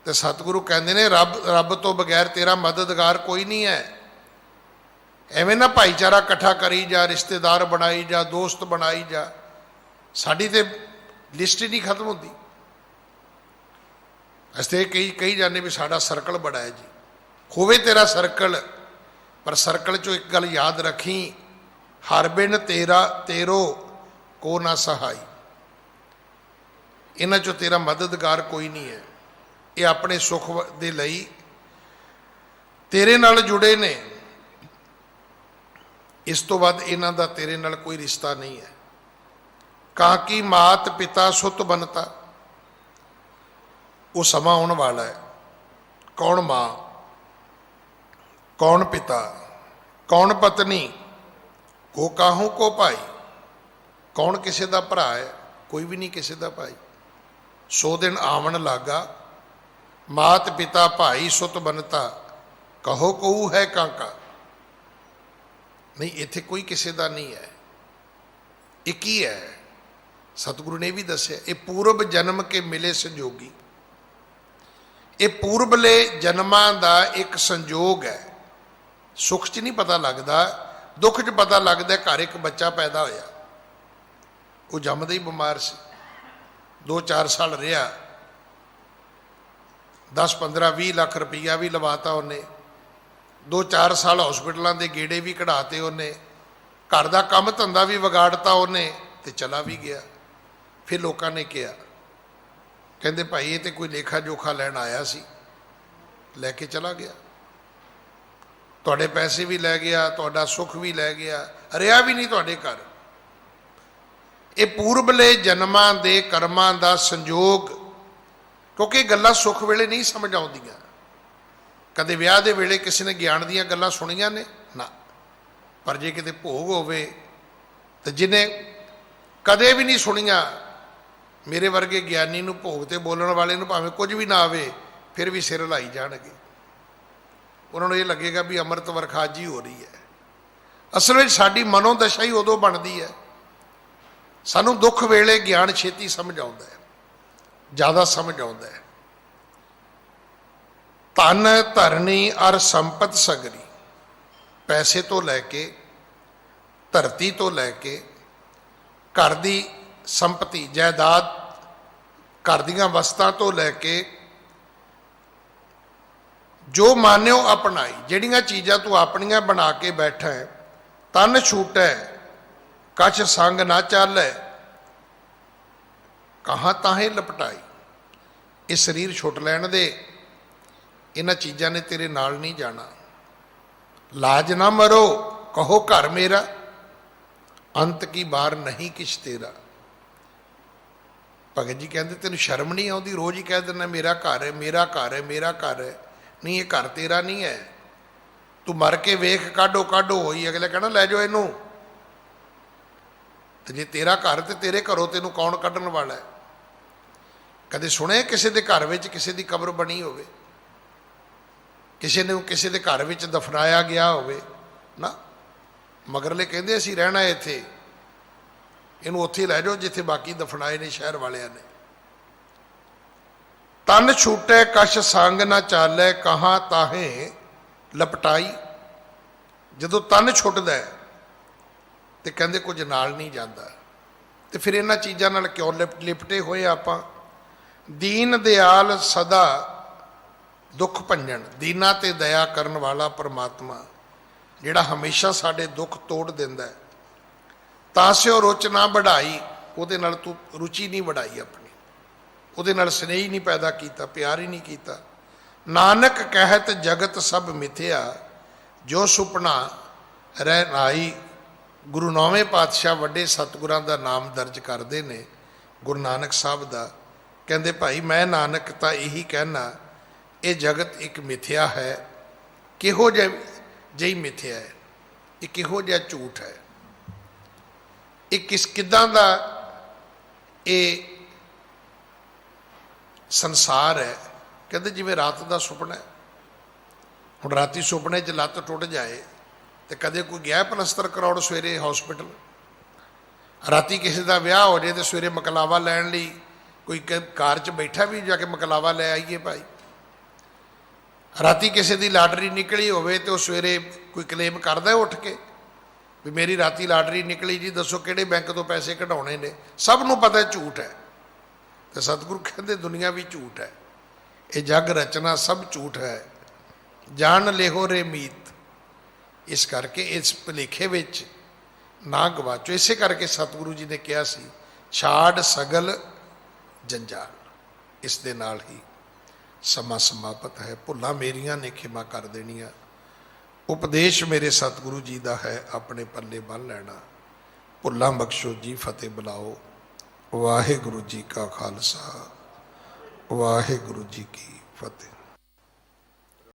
ਤੇ ਸਤਿਗੁਰੂ ਕਹਿੰਦੇ ਨੇ ਰੱਬ ਤੋਂ ਬਗੈਰ ਤੇਰਾ ਮਦਦਗਾਰ ਕੋਈ ਨਹੀਂ ਹੈ। ਐਵੇਂ ਨਾ ਭਾਈਚਾਰਾ ਇਕੱਠਾ ਕਰੀ ਜਾ, ਰਿਸ਼ਤੇਦਾਰ ਬਣਾਈ ਜਾ, ਦੋਸਤ ਬਣਾਈ ਜਾ, ਸਾਡੀ ਤੇ ਲਿਸਟ ਹੀ ਨਹੀਂ ਖਤਮ ਹੁੰਦੀ। ਅਸੀਂ ਕਈ ਜਾਣੇ ਵੀ ਸਾਡਾ ਸਰਕਲ ਬੜਾ ਹੈ ਜੀ। ਹੋਵੇ ਤੇਰਾ ਸਰਕਲ, ਪਰ ਸਰਕਲ 'ਚੋਂ ਇੱਕ ਗੱਲ ਯਾਦ ਰੱਖੀ, ਹਰ ਬਿਨ ਤੇਰੋ ਕੋ ਨਾ ਸਹਾਈ। ਇਹਨਾਂ 'ਚੋਂ ਤੇਰਾ ਮਦਦਗਾਰ ਕੋਈ ਨਹੀਂ ਹੈ। ਇਹ ਆਪਣੇ ਸੁੱਖ ਦੇ ਲਈ ਤੇਰੇ ਨਾਲ ਜੁੜੇ ਨੇ, ਇਸ ਤੋਂ ਬਾਅਦ ਇਹਨਾਂ ਦਾ ਤੇਰੇ ਨਾਲ ਕੋਈ ਰਿਸ਼ਤਾ ਨਹੀਂ ਹੈ। ਕਾਕੀ ਮਾਤ ਪਿਤਾ ਸੁਤ ਬਨਤਾ। ਉਹ ਸਮਾਂ ਆਉਣ ਵਾਲਾ ਹੈ, ਕੌਣ ਮਾਂ, ਕੌਣ ਪਿਤਾ, ਕੌਣ ਪਤਨੀ, ਕੋ ਕਾਹੂ ਕੋ ਭਾਈ। ਕੌਣ ਕਿਸੇ ਦਾ ਭਰਾ ਹੈ? ਕੋਈ ਵੀ ਨਹੀਂ ਕਿਸੇ ਦਾ ਭਾਈ। ਸੋ ਦਿਨ ਆਵਣ ਲਾਗਾ, ਮਾਤ ਪਿਤਾ ਭਾਈ ਸੁਤ ਬਨਤਾ, ਕਹੋ ਕਹੂ ਹੈ ਕਾਂਕਾ। ਨਹੀਂ, ਇੱਥੇ ਕੋਈ ਕਿਸੇ ਦਾ ਨਹੀਂ ਹੈ, ਇੱਕ ਹੀ ਹੈ। ਸਤਿਗੁਰੂ ਨੇ ਵੀ ਦੱਸਿਆ, ਇਹ ਪੂਰਬ ਜਨਮ ਕੇ ਮਿਲੇ ਸੰਜੋਗੀ। ਇਹ ਪੂਰਬਲੇ ਜਨਮਾਂ ਦਾ ਇੱਕ ਸੰਜੋਗ ਹੈ। ਸੁੱਖ 'ਚ ਨਹੀਂ ਪਤਾ ਲੱਗਦਾ, ਦੁੱਖ 'ਚ ਪਤਾ ਲੱਗਦਾ। ਘਰ ਇੱਕ ਬੱਚਾ ਪੈਦਾ ਹੋਇਆ, ਉਹ ਜੰਮਦੇ ਹੀ ਬਿਮਾਰ ਸੀ, 2-4 ਸਾਲ ਰਿਹਾ, 10-15-20 ਲੱਖ ਰੁਪਈਆ ਵੀ ਲਵਾਤਾ ਉਹਨੇ, 2-4 ਸਾਲ ਹਸਪੀਟਲਾਂ ਦੇ ਗੇੜੇ ਵੀ ਕਢਾਤੇ ਉਹਨੇ, ਘਰ ਦਾ ਕੰਮ ਧੰਦਾ ਵੀ ਵਿਗਾੜਤਾ ਉਹਨੇ, ਤੇ ਚਲਾ ਵੀ ਗਿਆ। ਫਿਰ ਲੋਕਾਂ ਨੇ ਕਿਹਾ, ਕਹਿੰਦੇ ਭਾਈ ਇਹ ਤੇ ਕੋਈ ਲੇਖਾ ਜੋਖਾ ਲੈਣ ਆਇਆ ਸੀ, ਲੈ ਕੇ ਚਲਾ ਗਿਆ, ਤੁਹਾਡੇ ਪੈਸੇ ਵੀ ਲੈ ਗਿਆ, ਤੁਹਾਡਾ ਸੁੱਖ ਵੀ ਲੈ ਗਿਆ, ਰਿਹਾ ਵੀ ਨਹੀਂ ਤੁਹਾਡੇ ਘਰ। ਇਹ ਪੂਰਬਲੇ ਜਨਮਾਂ ਦੇ ਕਰਮਾਂ ਦਾ ਸੰਜੋਗ, ਕਿਉਂਕਿ ਗੱਲਾਂ ਸੁੱਖ ਵੇਲੇ ਨਹੀਂ ਸਮਝ ਆਉਂਦੀਆਂ। ਕਦੇ ਵਿਆਹ ਦੇ ਵੇਲੇ ਕਿਸੇ ਨੇ ਗਿਆਨ ਦੀਆਂ ਗੱਲਾਂ ਸੁਣੀਆਂ ਨੇ? ਨਾ। ਪਰ ਜੇ ਕਿਤੇ ਭੋਗ ਹੋਵੇ ਤੇ ਜਿਹਨੇ ਕਦੇ ਵੀ ਨਹੀਂ ਸੁਣੀਆਂ, ਮੇਰੇ ਵਰਗੇ ਗਿਆਨੀ ਨੂੰ, ਭੋਗ ਤੇ ਬੋਲਣ ਵਾਲੇ ਨੂੰ ਭਾਵੇਂ ਕੁਝ ਵੀ ਨਾ ਆਵੇ ਫਿਰ ਵੀ ਸਿਰ ਹਿਲਾਈ ਜਾਣਗੇ। ਉਹਨਾਂ ਨੂੰ ਇਹ ਲੱਗੇਗਾ ਵੀ ਅੰਮ੍ਰਿਤ ਵਰਖਾ ਅੱਜ ਹੀ ਹੋ ਰਹੀ ਹੈ। ਅਸਲ ਵਿੱਚ ਸਾਡੀ ਮਨੋਦਸ਼ਾ ਹੀ ਉਦੋਂ ਬਣਦੀ ਹੈ। ਸਾਨੂੰ ਦੁੱਖ ਵੇਲੇ ਗਿਆਨ ਛੇਤੀ ਸਮਝ ਆਉਂਦਾ ਹੈ, ਜ਼ਿਆਦਾ ਸਮਝ ਆਉਂਦਾ ਹੈ। ਧਨ ਧਰਨੀ ਅਰ ਸੰਪਤ ਸਗਰੀ, ਪੈਸੇ ਤੋਂ ਲੈ ਕੇ, ਧਰਤੀ ਤੋਂ ਲੈ ਕੇ, ਘਰ ਦੀ ਸੰਪਤੀ ਜਾਇਦਾਦ, ਘਰ ਦੀਆਂ ਵਸਤਾਂ ਤੋਂ ਲੈ ਕੇ, ਜੋ ਮਾਨਿਓ ਅਪਣਾਈ, ਜਿਹੜੀਆਂ ਚੀਜ਼ਾਂ ਤੂੰ ਆਪਣੀਆਂ ਬਣਾ ਕੇ ਬੈਠਾ ਹੈ, ਤਨ ਛੂਟੈ ਕਛ ਸੰਗ ਨਾ ਚਾਲੈ, ਕਹਾਂ ਤਾਹੇ ਲਪਟਾਈ। ਇਹ ਸਰੀਰ ਛੁੱਟ ਲੈਣ ਦੇ, ਇਹਨਾਂ ਚੀਜ਼ਾਂ ਨੇ ਤੇਰੇ ਨਾਲ ਨਹੀਂ ਜਾਣਾ। ਲਾਜ ਨਾ ਮਰੋ ਕਹੋ ਘਰ ਮੇਰਾ, ਅੰਤ ਕੀ ਬਾਰ ਨਹੀਂ ਕਿਛ ਤੇਰਾ। ਭਗਤ ਜੀ ਕਹਿੰਦੇ ਤੈਨੂੰ ਸ਼ਰਮ ਨਹੀਂ ਆਉਂਦੀ? ਰੋਜ਼ ਹੀ ਕਹਿ ਦਿੰਦਾ ਮੇਰਾ ਘਰ ਹੈ, ਮੇਰਾ ਘਰ ਹੈ, ਮੇਰਾ ਘਰ ਹੈ। ਨਹੀਂ, ਇਹ ਘਰ ਤੇਰਾ ਨਹੀਂ ਹੈ। ਤੂੰ ਮਰ ਕੇ ਵੇਖ, ਕਾਢੋ ਕਾਢੋ ਹੋਈ, ਅਗਲੇ ਕਹਿਣਾ ਲੈ ਜਾਓ ਇਹਨੂੰ। ਤੇ ਜੇ ਤੇਰਾ ਘਰ ਤੇ ਤੇਰੇ ਘਰੋਂ ਤੈਨੂੰ ਕੌਣ ਕੱਢਣ ਵਾਲਾ ਹੈ? ਕਦੇ ਸੁਣਿਆ ਕਿਸੇ ਦੇ ਘਰ ਵਿੱਚ ਕਿਸੇ ਦੀ ਕਬਰ ਬਣੀ ਹੋਵੇ, ਕਿਸੇ ਨੂੰ ਕਿਸੇ ਦੇ ਘਰ ਵਿੱਚ ਦਫਨਾਇਆ ਗਿਆ ਹੋਵੇ? ਨਾ, ਮਗਰਲੇ ਕਹਿੰਦੇ ਅਸੀਂ ਰਹਿਣਾ ਇੱਥੇ, ਇਹਨੂੰ ਉੱਥੇ ਲੈ ਜਾਓ ਜਿੱਥੇ ਬਾਕੀ ਦਫਨਾਏ ਨੇ ਸ਼ਹਿਰ ਵਾਲਿਆਂ ਨੇ। ਤਨ ਛੂਟੈ ਕਛ ਸੰਗ ਨਾ ਚਾਲੈ, ਕਹਾਂ ਤਾਹੇ ਲਪਟਾਈ। ਜਦੋਂ ਤਨ ਛੁੱਟਦਾ ਤੇ ਕਹਿੰਦੇ ਕੁਝ ਨਾਲ ਨਹੀਂ ਜਾਂਦਾ। ਤੇ ਫਿਰ ਇਹਨਾਂ ਚੀਜ਼ਾਂ ਨਾਲ ਕਿਉਂ ਲਿਪਟੇ ਹੋਏ ਆਪਾਂ? ਦੀਨ ਦਿਆਲ ਸਦਾ ਦੁੱਖ ਭੰਜਨ, ਦੀਨਾ ਤੇ ਦਇਆ ਕਰਨ ਵਾਲਾ ਪਰਮਾਤਮਾ ਜਿਹੜਾ ਹਮੇਸ਼ਾ ਸਾਡੇ ਦੁੱਖ ਤੋੜ ਦਿੰਦਾ ਹੈ। ਤਾਂ ਸਿਓ ਰੁਚ ਨਾ ਵਢਾਈ, ਉਹਦੇ ਨਾਲ ਤੂੰ ਰੁਚੀ ਨਹੀਂ ਵਢਾਈ ਆਪਣੀ, ਉਹਦੇ ਨਾਲ ਸਨੇਹ ਹੀ ਨਹੀਂ ਪੈਦਾ ਕੀਤਾ, ਪਿਆਰ ਹੀ ਨਹੀਂ ਕੀਤਾ। ਨਾਨਕ ਕਹਿਤ ਜਗਤ ਸਭ ਮਿਥਿਆ, ਜੋ ਸੁਪਨਾ ਰਹਿ ਨਾਈ। ਗੁਰੂ ਨੌਵੇਂ ਪਾਤਸ਼ਾਹ ਵੱਡੇ ਸਤਿਗੁਰਾਂ ਦਾ ਨਾਮ ਦਰਜ ਕਰਦੇ ਨੇ, ਗੁਰੂ ਨਾਨਕ ਸਾਹਿਬ ਦਾ। ਕਹਿੰਦੇ ਭਾਈ ਮੈਂ ਨਾਨਕ ਤਾਂ ਇਹੀ ਕਹਿਣਾ, ਇਹ ਜਗਤ ਇੱਕ ਮਿਥਿਆ ਹੈ। ਕਿਹੋ ਜਿਹੀ ਮਿਥਿਆ ਹੈ? ਇਹ ਕਿਹੋ ਜਿਹਾ ਝੂਠ ਹੈ? ਇਹ ਕਿੱਦਾਂ ਦਾ ਇਹ ਸੰਸਾਰ ਹੈ? ਕਹਿੰਦੇ ਜਿਵੇਂ ਰਾਤ ਦਾ ਸੁਪਨਾ ਹੈ। ਹੁਣ ਰਾਤੀ ਸੁਪਨੇ 'ਚ ਲੱਤ ਟੁੱਟ ਜਾਏ ਤੇ ਕਦੇ ਕੋਈ ਗਿਆ ਪਲਸਤਰ ਕਰਾਉਣ ਸਵੇਰੇ ਹਸਪੀਟਲ? ਰਾਤੀ ਕਿਸੇ ਦਾ ਵਿਆਹ ਹੋ ਜਾਏ ਤੇ ਸਵੇਰੇ ਮਕਲਾਵਾ ਲੈਣ ਲਈ ਕੋਈ ਕਾਰ 'ਚ ਬੈਠਾ ਵੀ ਜਾ ਕੇ ਮਕਲਾਵਾ ਲੈ ਆਈਏ ਭਾਈ। ਰਾਤੀ ਕਿਸੇ ਦੀ ਲਾਟਰੀ ਨਿਕਲੀ ਹੋਵੇ ਤੇ ਉਹ ਸਵੇਰੇ ਕੋਈ ਕਲੇਮ ਕਰਦਾ ਉੱਠ ਕੇ ਵੀ ਮੇਰੀ ਰਾਤੀ ਲਾਟਰੀ ਨਿਕਲੀ ਜੀ, ਦੱਸੋ ਕਿਹੜੇ ਬੈਂਕ ਤੋਂ ਪੈਸੇ ਕਢਾਉਣੇ ਨੇ? ਸਭ ਨੂੰ ਪਤਾ ਝੂਠ ਹੈ। ਤੇ ਸਤਿਗੁਰੂ ਕਹਿੰਦੇ ਦੁਨੀਆ ਵੀ ਝੂਠ ਹੈ, ਇਹ ਜਗ ਰਚਨਾ ਸਭ ਝੂਠ ਹੈ। ਜਾਣ ਲਿਹੋ ਰੇ ਮੀਤ। ਇਸ ਕਰਕੇ ਇਸ ਭੁਲੇਖੇ ਵਿੱਚ ਨਾ ਗਵਾਚੋ। ਇਸੇ ਕਰਕੇ ਸਤਿਗੁਰੂ ਜੀ ਨੇ ਕਿਹਾ ਸੀ ਛਾੜ ਸਗਲ ਜੰਜਾਲ। ਇਸ ਦੇ ਨਾਲ ਹੀ ਸਮਾਂ ਸਮਾਪਤ ਹੈ। ਭੁੱਲਾਂ ਮੇਰੀਆਂ ਨੇ ਖਿਮਾ ਕਰ ਦੇਣੀਆਂ। ਉਪਦੇਸ਼ ਮੇਰੇ ਸਤਿਗੁਰੂ ਜੀ ਦਾ ਹੈ, ਆਪਣੇ ਪੱਲੇ ਬੰਨ੍ਹ ਲੈਣਾ। ਭੁੱਲਾਂ ਬਖਸ਼ੋ ਜੀ, ਫਤਿਹ ਬੁਲਾਓ। ਵਾਹਿਗੁਰੂ ਜੀ ਕਾ ਖਾਲਸਾ, ਵਾਹਿਗੁਰੂ ਜੀ ਕੀ ਫਤਿਹ।